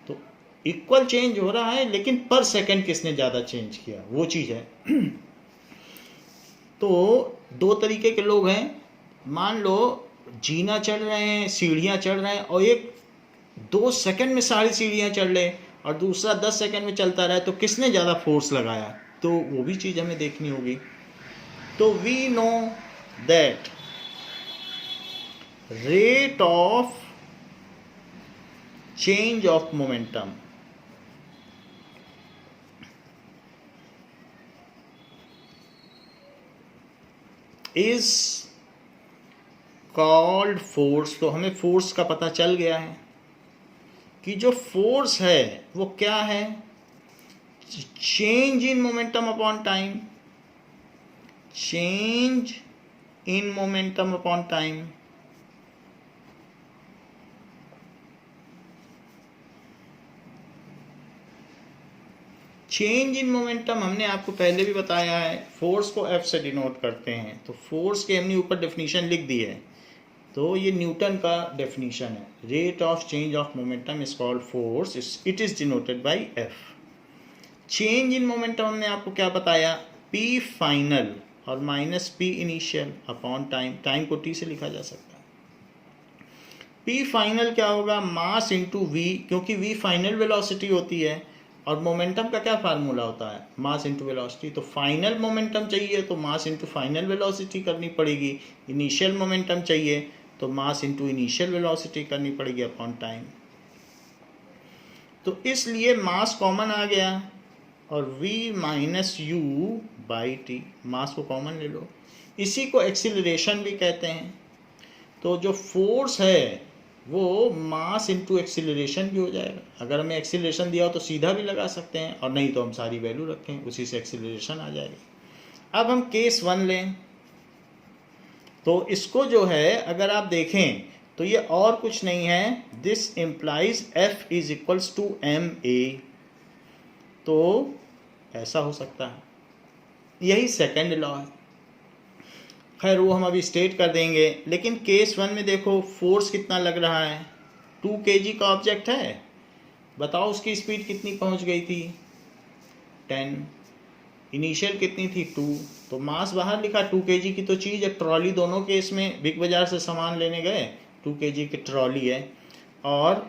तो इक्वल चेंज हो रहा है, लेकिन पर सेकंड किसने ज़्यादा चेंज किया, वो चीज़ है। तो 2 तरीके के लोग हैं। मान लो जीना चढ़ रहे हैं, सीढ़ियाँ चढ़ रहे हैं, और एक 2 सेकंड में सारी सीढ़ियाँ चढ़ ले और दूसरा 10 सेकंड में चलता रहे, तो किसने ज़्यादा फोर्स लगाया, तो वो भी चीज़ हमें देखनी होगी। तो we know that rate of change of momentum is called force। तो हमें फोर्स का पता चल गया है कि जो फोर्स है वो क्या है, change in momentum upon time, change in momentum upon time. Change in momentum हमने आपको पहले भी बताया है, फोर्स को एफ से डिनोट करते हैं। तो फोर्स के हमने ऊपर डेफिनेशन लिख दी है, तो ये न्यूटन का डेफिनेशन है। Rate of change of momentum is called force, it is denoted by F. Change in momentum हमने आपको क्या बताया, पी फाइनल और minus P initial upon time. Time को टी से लिखा जा सकता है। पी फाइनल क्या होगा, मास इंटू वी, क्योंकि वी फाइनल वेलोसिटी होती है और मोमेंटम का क्या फार्मूला होता है, मास इंटू वेलोसिटी। तो फाइनल मोमेंटम चाहिए तो मास इंटू फाइनल वेलोसिटी करनी पड़ेगी। इनिशियल मोमेंटम चाहिए तो मास इंटू इनिशियल वेलोसिटी करनी पड़ेगी अपॉन टाइम। तो इसलिए मास कॉमन आ गया और v minus you by t, mass को कॉमन ले लो। इसी को एक्सीलरेशन भी कहते हैं। तो जो फोर्स है वो मास इंटू एक्सीलरेशन भी हो जाएगा। अगर हमें एक्सीलरेशन दिया हो तो सीधा भी लगा सकते हैं, और नहीं तो हम सारी वैल्यू रखें, उसी से एक्सीलरेशन आ जाएगी। अब हम केस 1 लें, तो इसको जो है अगर आप देखें तो ये और कुछ नहीं है, this implies F is equals to M A. तो ऐसा हो सकता है, यही सेकंड लॉ है। खैर वो हम अभी स्टेट कर देंगे, लेकिन केस 1 में देखो फोर्स कितना लग रहा है, 2 kg का ऑब्जेक्ट है। बताओ उसकी स्पीड कितनी पहुंच गई थी, 10। इनिशियल कितनी थी, 2। तो मास बाहर लिखा, 2 kg की तो चीज़ है। ट्रॉली दोनों केस में बिग बाजार से सामान लेने गए, 2 kg की ट्रॉली है। और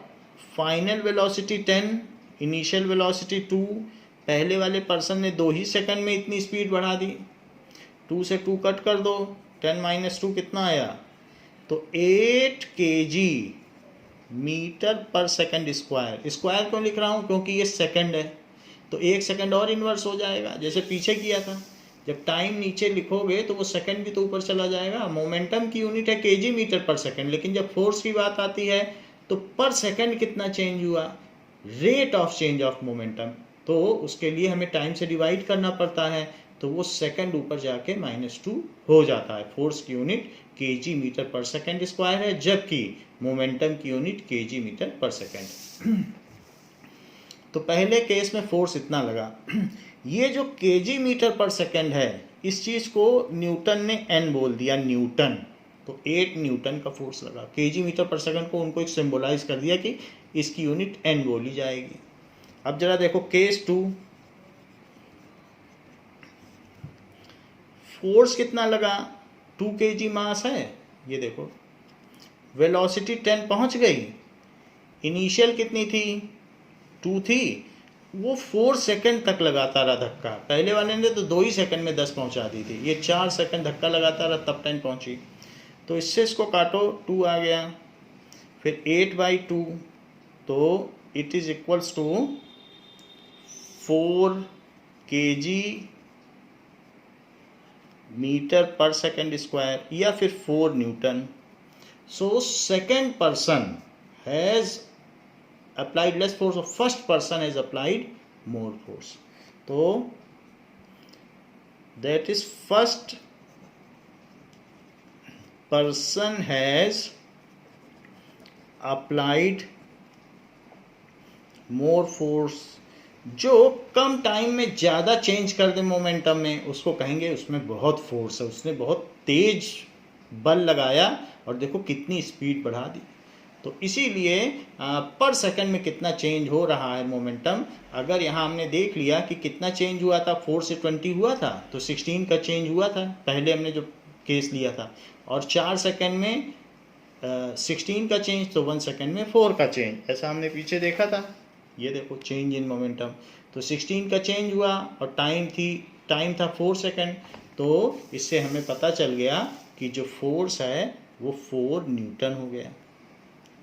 फाइनल वेलोसिटी 10, इनिशियल वेलोसिटी 2। पहले वाले पर्सन ने 2 ही सेकंड में इतनी स्पीड बढ़ा दी। 2 से 2 कट कर दो, 10 माइनस 2 कितना आया, तो 8 kg metre per second square. Square क्यों लिख रहा हूँ, क्योंकि ये सेकंड है, तो 1 सेकंड और इन्वर्स हो जाएगा, जैसे पीछे किया था। जब टाइम नीचे लिखोगे तो वो सेकंड भी तो ऊपर चला जाएगा। मोमेंटम की यूनिट है kg मीटर पर सेकंड, लेकिन जब फोर्स की बात आती है तो पर सेकंड कितना चेंज हुआ, rate of change of momentum. तो उसके लिए हमें टाइम से डिवाइड करना पड़ता है, तो वो सेकंड ऊपर जाके -2 हो जाता है। फोर्स की unit kg metre per second square है, जबकि मोमेंटम की unit kg metre per second. तो पहले केस में फोर्स इतना लगा। ये जो kg मीटर पर सेकंड है, इस चीज़ को न्यूटन ने n बोल दिया, न्यूटन। तो 8 न्यूटन का फोर्स लगा। kg मीटर पर सेकंड को उनको एक सिंबलाइज कर दिया कि इसकी यूनिट n बोली जाएगी। अब जरा देखो केस 2, फोर्स कितना लगा, 2 kg मास है। ये देखो वेलोसिटी 10 पहुंच गई, इनिशियल कितनी थी, 2 थी। वो 4 सेकंड तक लगाता रहा धक्का। पहले वाले ने तो 2 ही सेकंड में 10 पहुंचा दी थी, ये 4 सेकंड धक्का लगाता रहा, तब 10 पहुंची। तो इससे इसको काटो, 2 आ गया, फिर 8/2, तो it is equals to 4 kg metre per second square, या फिर 4 newton. So second person has applied less force, or first person has applied more force. तो that is first person has applied more force। जो कम time में ज़्यादा change कर दे momentum में, उसको कहेंगे उसमें बहुत फोर्स है, उसने बहुत तेज बल लगाया और देखो कितनी स्पीड बढ़ा दी। तो इसीलिए पर सेकंड में कितना चेंज हो रहा है मोमेंटम। अगर यहाँ हमने देख लिया कि कितना चेंज हुआ था, 4 से 20 हुआ था, तो 16 का चेंज हुआ था पहले हमने जो केस लिया था। और 4 सेकंड में 16 का चेंज, तो 1 सेकंड में 4 का चेंज, ऐसा हमने पीछे देखा था। ये देखो चेंज इन मोमेंटम, तो 16 का चेंज हुआ और टाइम था 4 सेकंड। तो इससे हमें पता चल गया कि जो फोर्स है वो 4 न्यूटन हो गया।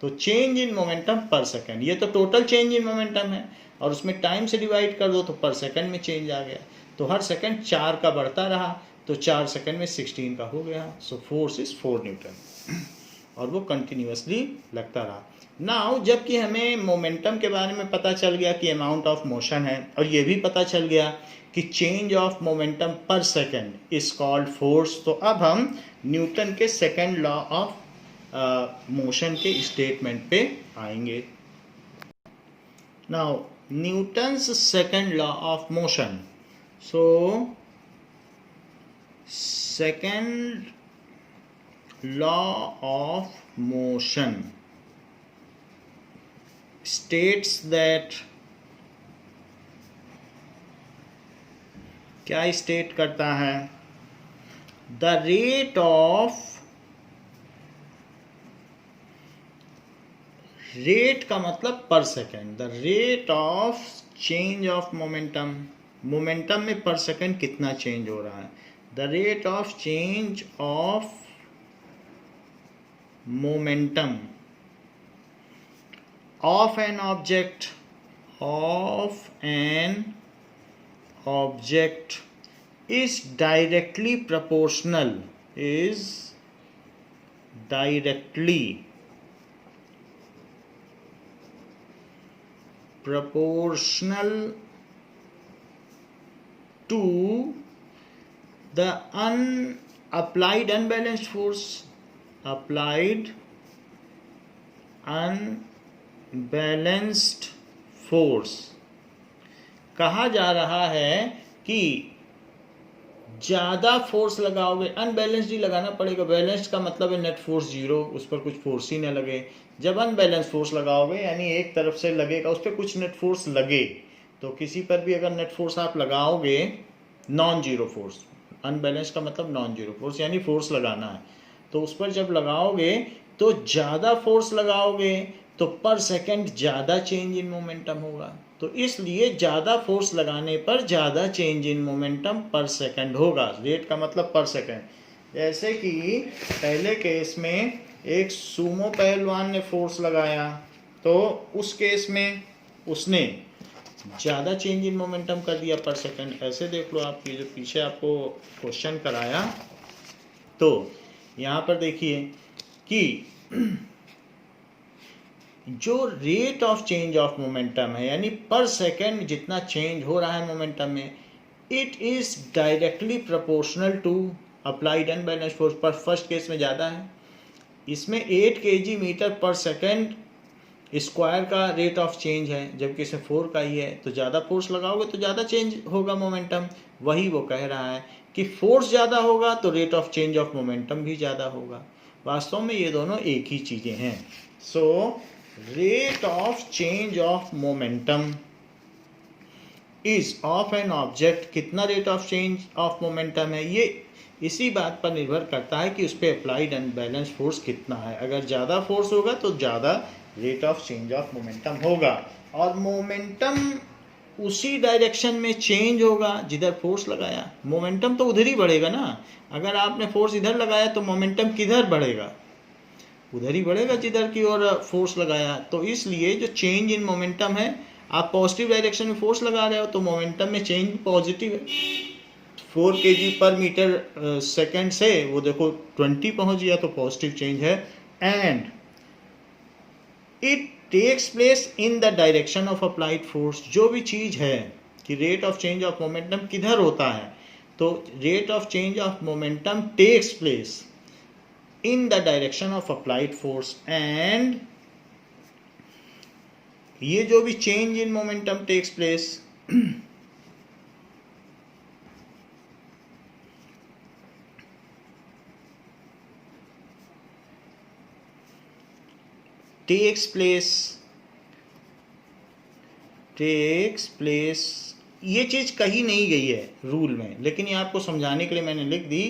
तो चेंज इन मोमेंटम पर सेकंड, ये तो टोटल चेंज इन मोमेंटम है, और उसमें टाइम से डिवाइड कर दो तो पर सेकंड में चेंज आ गया। तो हर सेकंड 4 का बढ़ता रहा, तो 4 सेकंड में 16 का हो गया। सो फोर्स इज 4 न्यूटन, और वो कंटिन्यूअसली लगता रहा। नाउ जबकि हमें मोमेंटम के बारे में पता चल गया कि अमाउंट ऑफ मोशन है, और ये भी पता चल गया कि चेंज ऑफ मोमेंटम पर सेकंड इज कॉल्ड फोर्स, तो अब हम न्यूटन के सेकंड लॉ ऑफ मोशन के स्टेटमेंट पे आएंगे। Now Newton's second law of motion. So second law of motion states that, क्या स्टेट करता है? द रेट ऑफ, रेट का मतलब पर second, the rate of change of momentum, momentum में पर सेकेंड कितना चेंज हो रहा है, the rate of change of momentum of N object, of an object is directly proportional, is directly proportional to the applied unbalanced force, applied unbalanced force. कहा जा रहा है कि ज़्यादा फोर्स लगाओगे, अनबैलेंस्ड ही लगाना पड़ेगा, बैलेंस्ड का मतलब है नेट फोर्स जीरो, उस पर कुछ फोर्स ही ना लगे। जब अनबैलेंस फोर्स लगाओगे यानी एक तरफ से लगेगा, उस पर कुछ नेट फोर्स लगे, तो किसी पर भी अगर नेट फोर्स आप लगाओगे, नॉन जीरो फोर्स, अनबैलेंस का मतलब नॉन जीरो फोर्स यानी फोर्स लगाना है, तो उस पर जब लगाओगे तो ज़्यादा फोर्स लगाओगे तो पर सेकेंड ज़्यादा चेंज इन मोमेंटम होगा, तो इसलिए ज़्यादा फोर्स लगाने पर ज़्यादा चेंज इन मोमेंटम पर सेकंड होगा। रेट का मतलब पर सेकंड। जैसे कि पहले केस में एक सूमो पहलवान ने फोर्स लगाया, तो उस केस में उसने ज़्यादा चेंज इन मोमेंटम कर दिया पर सेकंड। ऐसे देख लो, आप ये जो पीछे आपको क्वेश्चन कराया, तो यहाँ पर देखिए कि जो rate of change of momentum है यानी पर सेकेंड जितना चेंज हो रहा है मोमेंटम में, it is directly proportional to applied unbalanced force. पर फर्स्ट केस में ज़्यादा है, इसमें 8 kg metre per second square का रेट ऑफ चेंज है, जबकि इसमें 4 का ही है, तो ज़्यादा फोर्स लगाओगे तो ज़्यादा चेंज होगा मोमेंटम। वही वो कह रहा है कि फोर्स ज़्यादा होगा तो rate of change of momentum भी ज़्यादा होगा। वास्तव में ये दोनों एक ही चीज़ें हैं। सो rate of change of momentum is of an object, कितना rate of change of momentum है, ये इसी बात पर निर्भर करता है कि उस पर अप्लाइड अनबैलेंस फोर्स कितना है। अगर ज़्यादा फोर्स होगा तो ज़्यादा rate of change of momentum होगा, और मोमेंटम उसी डायरेक्शन में चेंज होगा जिधर फोर्स लगाया। मोमेंटम तो उधर ही बढ़ेगा ना, अगर आपने फोर्स इधर लगाया तो मोमेंटम किधर बढ़ेगा, उधर ही बढ़ेगा जिधर की ओर फोर्स लगाया। तो इसलिए जो चेंज इन मोमेंटम है, आप पॉजिटिव डायरेक्शन में फोर्स लगा रहे हो तो मोमेंटम में चेंज पॉजिटिव है। 4 kg पर मीटर सेकेंड से वो देखो 20 पहुंच गया तो पॉजिटिव चेंज है। And it takes place in the direction of applied force. जो भी चीज़ है कि rate of change of momentum किधर होता है, तो rate of change of momentum takes place in the direction of applied force, and ये जो भी change in momentum takes place takes place, ये चीज कही नहीं गई है रूल में, लेकिन ये आपको समझाने के लिए मैंने लिख दी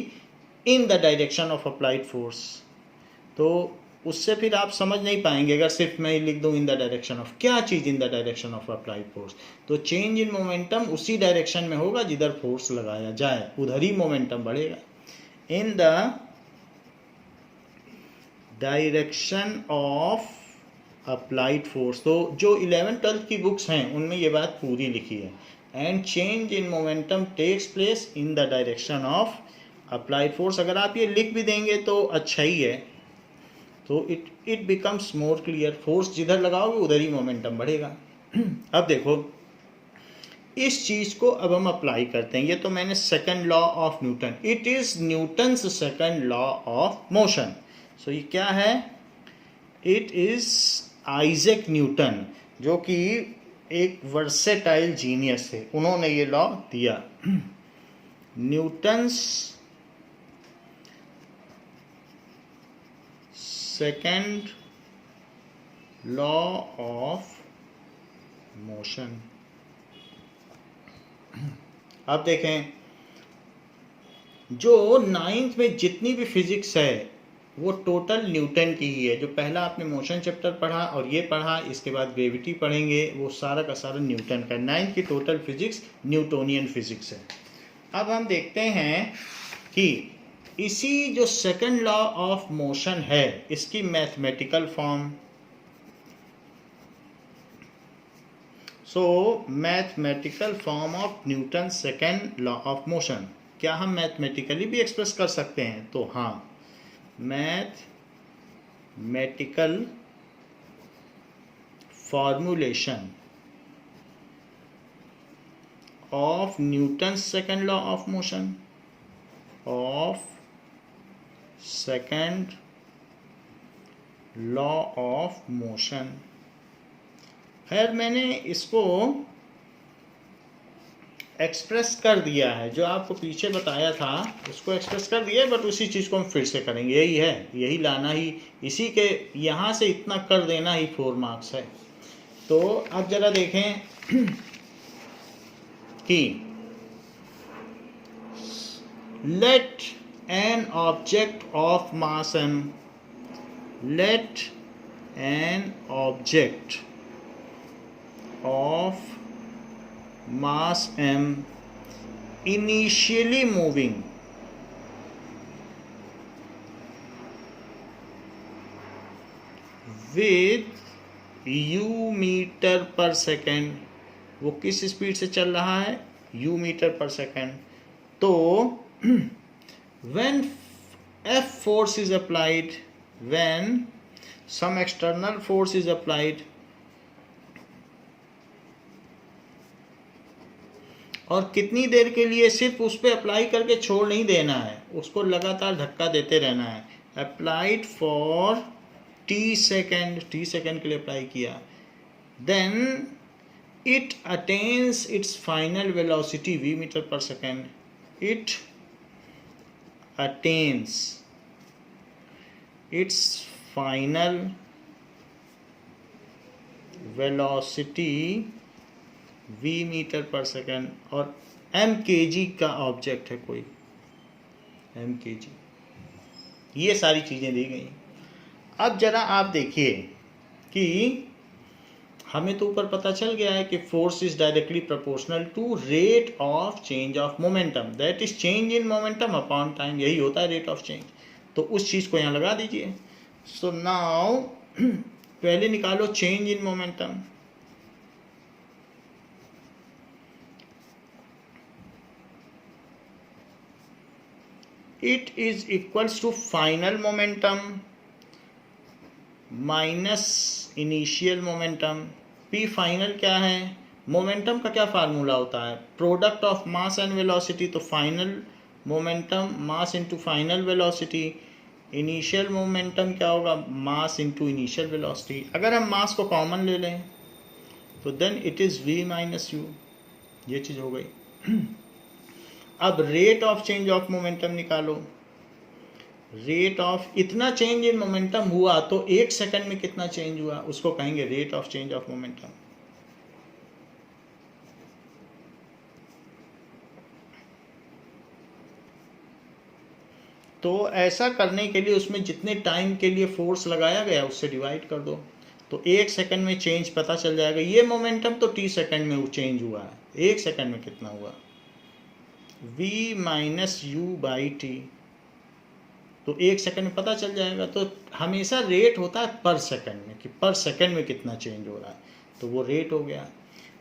in the direction of applied force. तो उससे फिर आप समझ नहीं पाएंगे अगर सिर्फ मैं लिख दूं इन द डायरेक्शन ऑफ, क्या चीज़ in the direction of applied force, तो चेंज इन मोमेंटम उसी डायरेक्शन में होगा जिधर फोर्स लगाया जाए, उधर ही मोमेंटम बढ़ेगा। इन the direction of applied force, तो जो 11th-12th की बुक्स हैं उनमें ये बात पूरी लिखी है। And change in momentum takes place in the direction of applied force. अगर आप ये लिख भी देंगे तो अच्छा ही है, तो it becomes more clear. Force जिधर लगाओगे उधर ही मोमेंटम बढ़ेगा। अब देखो इस चीज को अब हम अप्लाई करते हैं। ये तो मैंने second law of Newton, it is Newton's second law of motion. So ये क्या है, इट इज आइजैक न्यूटन, जो कि एक वर्सेटाइल जीनियस थे, उन्होंने ये लॉ दिया। Newton's second law of motion. अब देखें, जो नाइन्थ में जितनी भी फिजिक्स है वो टोटल न्यूटन की ही है। जो पहला आपने मोशन चैप्टर पढ़ा और ये पढ़ा, इसके बाद ग्रेविटी पढ़ेंगे, वो सारा का सारा न्यूटन का। नाइन्थ की टोटल फिजिक्स न्यूटोनियन फिजिक्स है। अब हम देखते हैं कि इसी जो सेकंड लॉ ऑफ मोशन है इसकी mathematical form. So mathematical form of Newton second law of motion, क्या हम मैथमेटिकली भी एक्सप्रेस कर सकते हैं? तो हाँ, mathematical formulation of Newton second law of motion, of second law of motion. खैर मैंने इसको एक्सप्रेस कर दिया है, जो आपको पीछे बताया था उसको एक्सप्रेस कर दिया है, बट उसी चीज़ को हम फिर से करेंगे। यही है, यही लाना ही, इसी के यहाँ से इतना कर देना ही 4 मार्क्स है। तो अब जरा देखें कि let an object of mass m, let an object of mass m initially moving with u meter per second, वो किस स्पीड से चल रहा है? u metre per second. तो when F force is applied, when some external force is applied, और कितनी देर के लिए? सिर्फ उस पर अप्लाई करके छोड़ नहीं देना है, उसको लगातार धक्का देते रहना है। Applied for t second, t second के लिए अप्लाई किया। Then it attains its final velocity v metre per second. It attains its final velocity v metre per second, और m kg का ऑब्जेक्ट है कोई, m kg। ये सारी चीज़ें दी गई। अब जरा आप देखिए कि हमें तो ऊपर पता चल गया है कि force is directly proportional to rate of change of momentum, that is change in momentum upon time, यही होता है रेट ऑफ चेंज। तो उस चीज़ को यहाँ लगा दीजिए। सो नाउ पहले निकालो change in momentum. It is equals to final momentum minus initial momentum. P final क्या है? मोमेंटम का क्या फार्मूला होता है? Product of mass and velocity. तो final momentum mass into final velocity. Initial momentum क्या होगा? Mass into initial velocity. अगर हम मास को कॉमन ले लें तो then it is v minus u, ये चीज़ हो गई। अब rate of change of momentum निकालो। रेट ऑफ, इतना चेंज इन मोमेंटम हुआ तो 1 सेकंड में कितना चेंज हुआ, उसको कहेंगे rate of change of momentum. तो ऐसा करने के लिए उसमें जितने टाइम के लिए फोर्स लगाया गया उससे डिवाइड कर दो, तो 1 सेकंड में चेंज पता चल जाएगा। ये मोमेंटम तो t सेकंड में चेंज हुआ है, 1 सेकंड में कितना हुआ? v minus you by t. तो 1 सेकंड में पता चल जाएगा। तो हमेशा रेट होता है पर सेकंड में, कि पर सेकंड में कितना चेंज हो रहा है, तो वो रेट हो गया।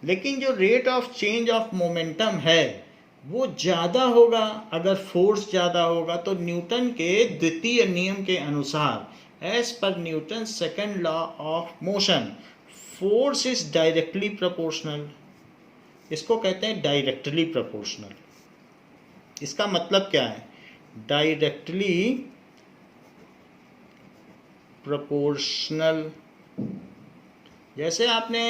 लेकिन जो rate of change of momentum है वो ज़्यादा होगा। अगर फोर्स ज़्यादा होगा तो न्यूटन के द्वितीय नियम के अनुसार, as per Newton second law of motion, force is directly proportional. इसको कहते हैं डायरेक्टली प्रोपोर्शनल। इसका मतलब क्या है? Directly proportional. जैसे आपने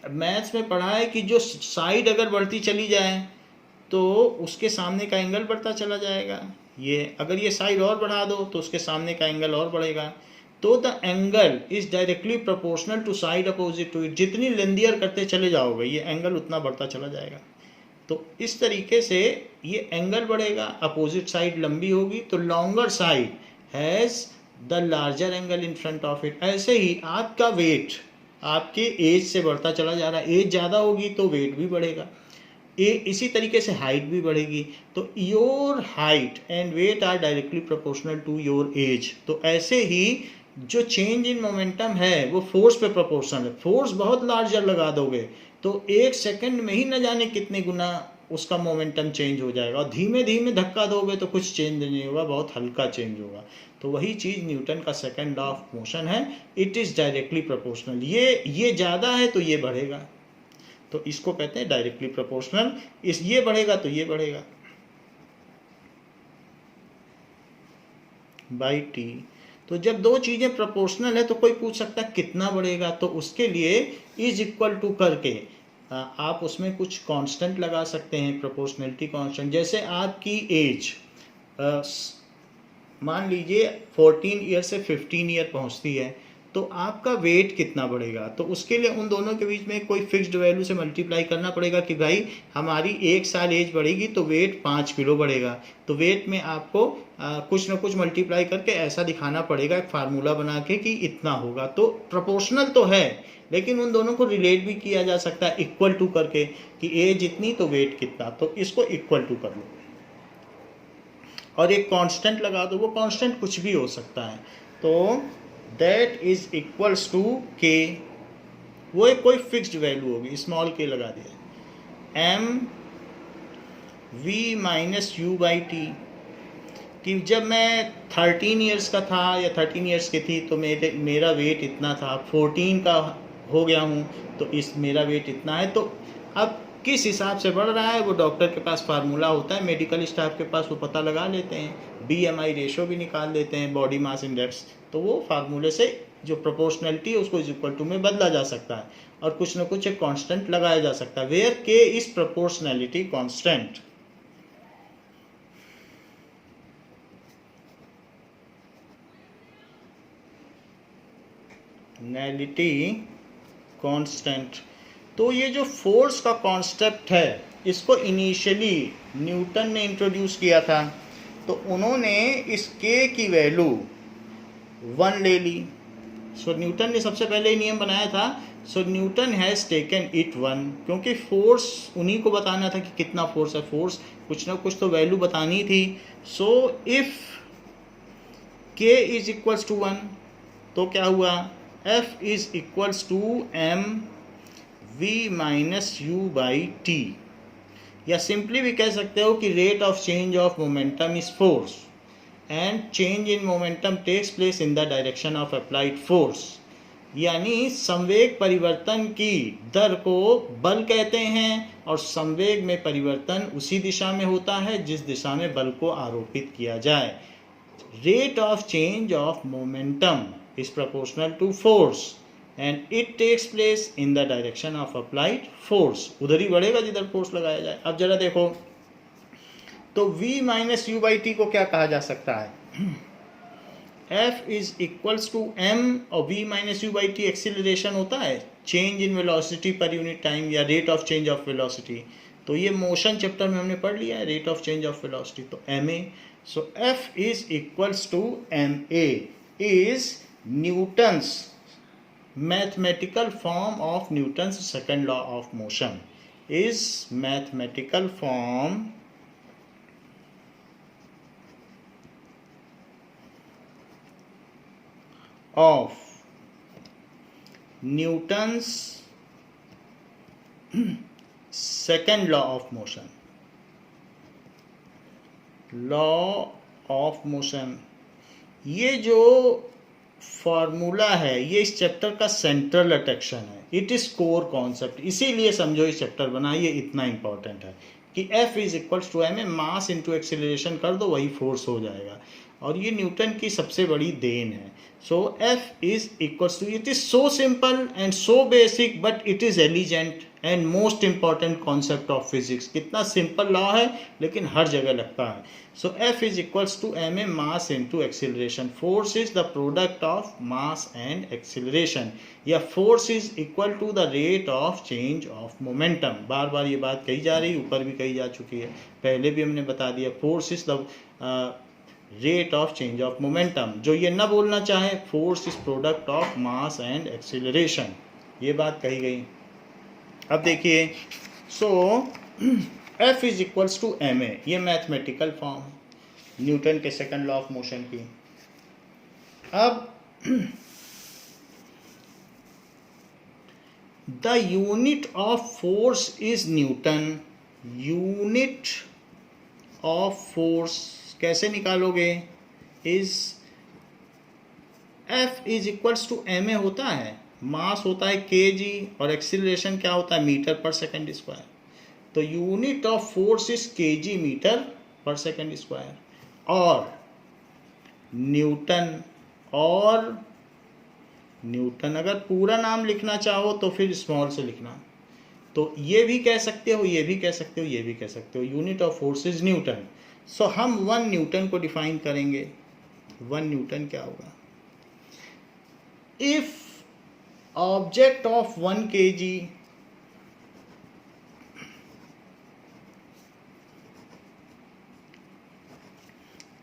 मैथ्स में पढ़ा है कि जो साइड अगर बढ़ती चली जाए तो उसके सामने का एंगल बढ़ता चला जाएगा। ये अगर ये साइड और बढ़ा दो तो उसके सामने का एंगल और बढ़ेगा। तो the angle is directly proportional to side opposite to it. जितनी लेंदियर करते चले जाओगे ये एंगल उतना बढ़ता चला जाएगा। तो इस तरीके से ये एंगल बढ़ेगा, अपोजिट साइड लंबी होगी तो longer side has the larger angle in front of it. ऐसे ही आपका वेट आपके एज से बढ़ता चला जा रहा है, एज ज़्यादा होगी तो वेट भी बढ़ेगा, इसी तरीके से हाइट भी बढ़ेगी। तो your height and weight are directly proportional to your age. तो ऐसे ही जो चेंज इन मोमेंटम है वो फोर्स पे प्रोपोर्शनल है। फोर्स बहुत लार्जर लगा दोगे तो 1 सेकंड में ही न जाने कितने गुना उसका मोमेंटम चेंज हो जाएगा, और धीमे धीमे धक्का दोगे तो कुछ चेंज नहीं होगा, बहुत हल्का चेंज होगा। तो वही चीज़ न्यूटन का सेकंड लॉ ऑफ मोशन है, इट इज़ डायरेक्टली प्रोपोर्शनल। ये ज़्यादा है तो ये बढ़ेगा, तो इसको कहते हैं डायरेक्टली प्रोपोर्शनल। ये बढ़ेगा तो ये बढ़ेगा बाई टी। तो जब दो चीज़ें प्रोपोर्शनल है तो कोई पूछ सकता है कितना बढ़ेगा, तो उसके लिए इज इक्वल टू करके आप उसमें कुछ कांस्टेंट लगा सकते हैं, प्रोपोर्शनलिटी कांस्टेंट। जैसे आपकी एज मान लीजिए 14 ईयर से 15 ईयर पहुंचती है तो आपका वेट कितना बढ़ेगा, तो उसके लिए उन दोनों के बीच में कोई फिक्स्ड वैल्यू से मल्टीप्लाई करना पड़ेगा कि भाई हमारी 1 साल एज बढ़ेगी तो वेट 5 किलो बढ़ेगा। तो वेट में आपको कुछ ना कुछ मल्टीप्लाई करके ऐसा दिखाना पड़ेगा, एक फार्मूला बना के कि इतना होगा। तो प्रोपोर्शनल तो है लेकिन उन दोनों को रिलेट भी किया जा सकता है इक्वल टू करके कि एज इतनी तो वेट कितना, तो इसको इक्वल टू कर लो और एक कांस्टेंट लगा दो। वो कांस्टेंट कुछ भी हो सकता है। तो दैट इज इक्वल्स टू के, वो एक कोई फिक्स्ड वैल्यू होगी, स्मॉल के लगा दिया, M V minus you by T. कि जब मैं 13 ईयर्स का था या 13 ईयर्स की थी तो मेरा वेट इतना था, 14 का हो गया हूँ तो मेरा वेट इतना है। तो अब किस हिसाब से बढ़ रहा है वो डॉक्टर के पास फार्मूला होता है, मेडिकल स्टाफ के पास वो पता लगा लेते हैं, BMI रेशो भी निकाल लेते हैं, बॉडी मास इंडेक्स। तो वो फार्मूले से जो प्रोपोर्शनलिटी है उसको इज इक्वल टू में बदला जा सकता है और कुछ ना कुछ एक कांस्टेंट लगाया जा सकता है, वेयर के इज प्रोपोर्शनलिटी कांस्टेंट। नैलिटी कांस्टेंट। तो ये जो फोर्स का कॉन्सेप्ट है इसको इनिशियली न्यूटन ने इंट्रोड्यूस किया था। तो उन्होंने इस के की वैल्यू 1 ले ली। सो न्यूटन ने सबसे पहले ही नियम बनाया था। सो न्यूटन हैज़ टेकन इट 1, क्योंकि फोर्स उन्हीं को बताना था कि कितना फोर्स है, फोर्स कुछ ना कुछ तो वैल्यू बतानी थी। So if K is equals to 1 तो क्या हुआ, F is equals to M V minus you by T, या सिंपली भी कह सकते हो कि rate of change of momentum is force and change in momentum takes place in the direction of applied force. यानी संवेग परिवर्तन की दर को बल कहते हैं और संवेग में परिवर्तन उसी दिशा में होता है जिस दिशा में बल को आरोपित किया जाए। Rate of change of momentum is proportional to force and it takes place in the direction of applied force. उधर ही बढ़ेगा जिधर फोर्स लगाया जाए। अब जरा देखो तो v minus you by t को क्या कहा जा सकता है, f is equals to m और v minus you by t acceleration होता है, change in velocity per unit time या rate of change of velocity. तो ये मोशन चैप्टर में हमने पढ़ लिया है, rate of change of velocity. तो ma, so f is equals to ma is Newton's mathematical form of Newton's second law of motion, is mathematical form of Newton's second law of motion. Law of motion, ये जो formula है ये इस chapter का central attraction है, it is core concept. इसीलिए समझो इस चैप्टर बना, ये इतना इंपॉर्टेंट है कि F is equals to M A, mass into acceleration कर दो वही फोर्स हो जाएगा। और ये न्यूटन की सबसे बड़ी देन है. So F is equals to, it is so simple and so basic but it is elegant and most important concept of physics. कितना सिंपल लॉ है लेकिन हर जगह लगता है. So F is equals to ma mass into acceleration. Force is the product of mass and acceleration, या force is equal to the rate of change of momentum. बार बार ये बात कही जा रही, ऊपर भी कही जा चुकी है, पहले भी हमने बता दिया. Force is the rate of change of momentum. जो ये ना बोलना चाहे, force is product of mass and acceleration, ये बात कही गई. अब देखिए, so F is equals to ma, ये मैथमेटिकल फॉर्म न्यूटन के सेकंड लॉ ऑफ मोशन की. अब the unit of force is Newton. Unit of force कैसे निकालोगे? Is F is equals to ma होता है, मास होता है kg, और एक्सीलरेशन क्या होता है? Metre per second square. तो unit of force is kg metre per second square. और न्यूटन अगर पूरा नाम लिखना चाहो तो फिर स्मॉल से लिखना. तो ये भी कह सकते हो, ये भी कह सकते हो, ये भी कह सकते हो. Unit of force is newton. So हम 1 न्यूटन को डिफाइन करेंगे. 1 न्यूटन क्या होगा? If object of 1 kg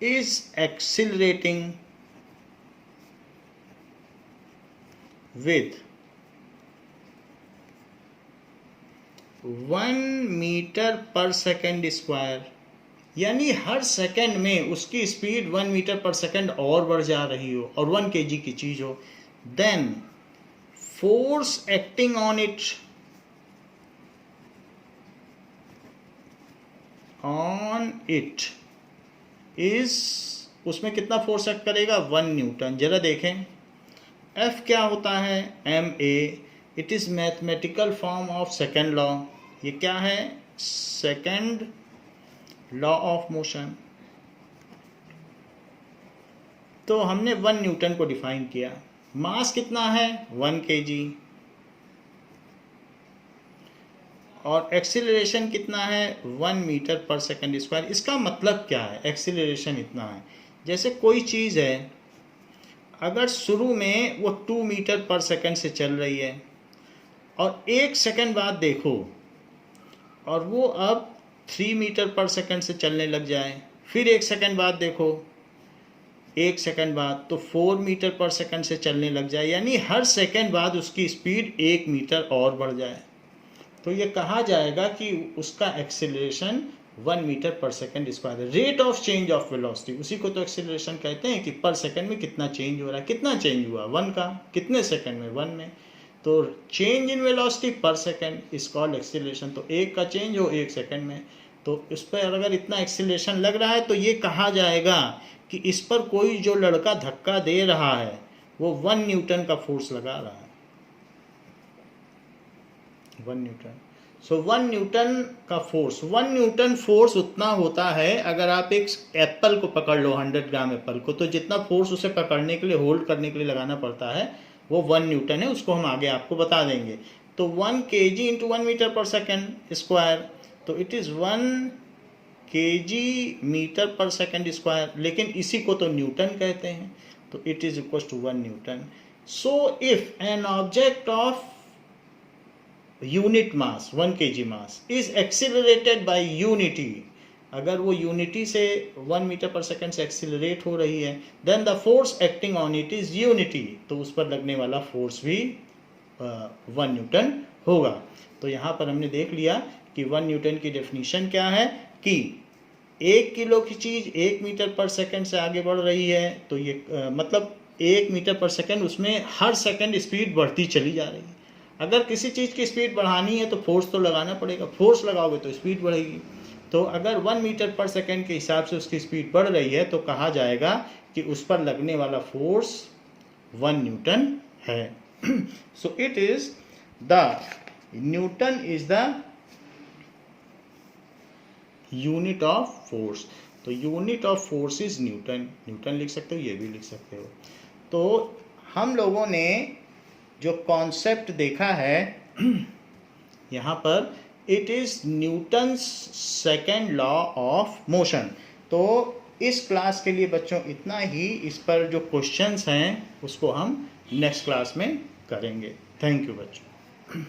is accelerating with 1 metre per second square, यानी हर सेकेंड में उसकी स्पीड 1 मीटर पर सेकेंड और बढ़ जा रही हो और 1 kg की चीज हो, then force acting on it is, उसमें कितना फोर्स एक्ट करेगा? 1 न्यूटन. जरा देखें, F क्या होता है? ma. It is mathematical form of second law. ये क्या है? Second law of motion. तो हमने 1 न्यूटन को डिफाइन किया. मास कितना है? 1 kg. और एक्सीलरेशन कितना है? 1 मीटर पर सेकंड स्क्वायर. इसका मतलब क्या है? एक्सीलरेशन इतना है. जैसे कोई चीज़ है, अगर शुरू में वो 2 मीटर पर सेकंड से चल रही है और 1 सेकंड बाद देखो और वो अब 3 मीटर पर सेकंड से चलने लग जाए, फिर 1 सेकंड बाद देखो, 1 सेकंड बाद तो 4 मीटर पर सेकंड से चलने लग जाए, यानी हर सेकंड बाद उसकी स्पीड 1 मीटर और बढ़ जाए, तो ये कहा जाएगा कि उसका acceleration 1 metre per second square है. Rate of change of velocity, उसी को तो एक्सीलरेशन कहते हैं कि पर सेकंड में कितना चेंज हो रहा है. कितना चेंज हुआ? 1 का. कितने सेकंड में? 1 में. तो चेंज इन वेलोसिटी पर सेकंड इज कॉल्ड एक्सीलरेशन. तो 1 का चेंज हो 1 सेकंड में, तो इस पर अगर इतना एक्सीलरेशन लग रहा है तो ये कहा जाएगा कि इस पर कोई जो लड़का धक्का दे रहा है वो 1 न्यूटन का फोर्स लगा रहा है. 1 न्यूटन. सो 1 न्यूटन का फोर्स, 1 न्यूटन फोर्स उतना होता है, अगर आप एक एप्पल को पकड़ लो, 100 ग्राम एप्पल को, तो जितना फोर्स उसे पकड़ने के लिए, होल्ड करने के लिए लगाना पड़ता है वो 1 न्यूटन है. उसको हम आगे आपको बता देंगे. तो 1 kg into 1 metre per second square, तो it is 1 kg metre per second square, लेकिन इसी को तो न्यूटन कहते हैं, तो it is equal to 1 Newton. So if an object of unit mass 1 kg mass is accelerated by unity, अगर वो यूनिटी से 1 मीटर पर सेकेंड से एक्सीलरेट हो रही है, then the force acting on it is unity, तो उस पर लगने वाला फोर्स भी 1 न्यूटन होगा. तो यहाँ पर हमने देख लिया कि 1 न्यूटन की डेफिनेशन क्या है, कि 1 किलो की चीज़ 1 मीटर पर सेकेंड से आगे बढ़ रही है, तो ये मतलब 1 मीटर पर सेकेंड, उसमें हर सेकेंड स्पीड बढ़ती चली जा रही है. अगर किसी चीज़ की स्पीड बढ़ानी है तो फोर्स तो लगाना पड़ेगा, फोर्स लगाओगे तो स्पीड बढ़ेगी. तो अगर 1 मीटर पर सेकेंड के हिसाब से उसकी स्पीड बढ़ रही है तो कहा जाएगा कि उस पर लगने वाला फोर्स 1 न्यूटन है. So it is the newton is the unit of force. तो unit of force is newton, newton लिख सकते हो, ये भी लिख सकते हो। तो हम लोगों ने जो कॉन्सेप्ट देखा है यहाँ पर, it is Newton's second law of motion. तो इस क्लास के लिए बच्चों इतना ही। इस पर जो क्वेश्चंस हैं उसको हम नेक्स्ट क्लास में करेंगे। थैंक यू बच्चों।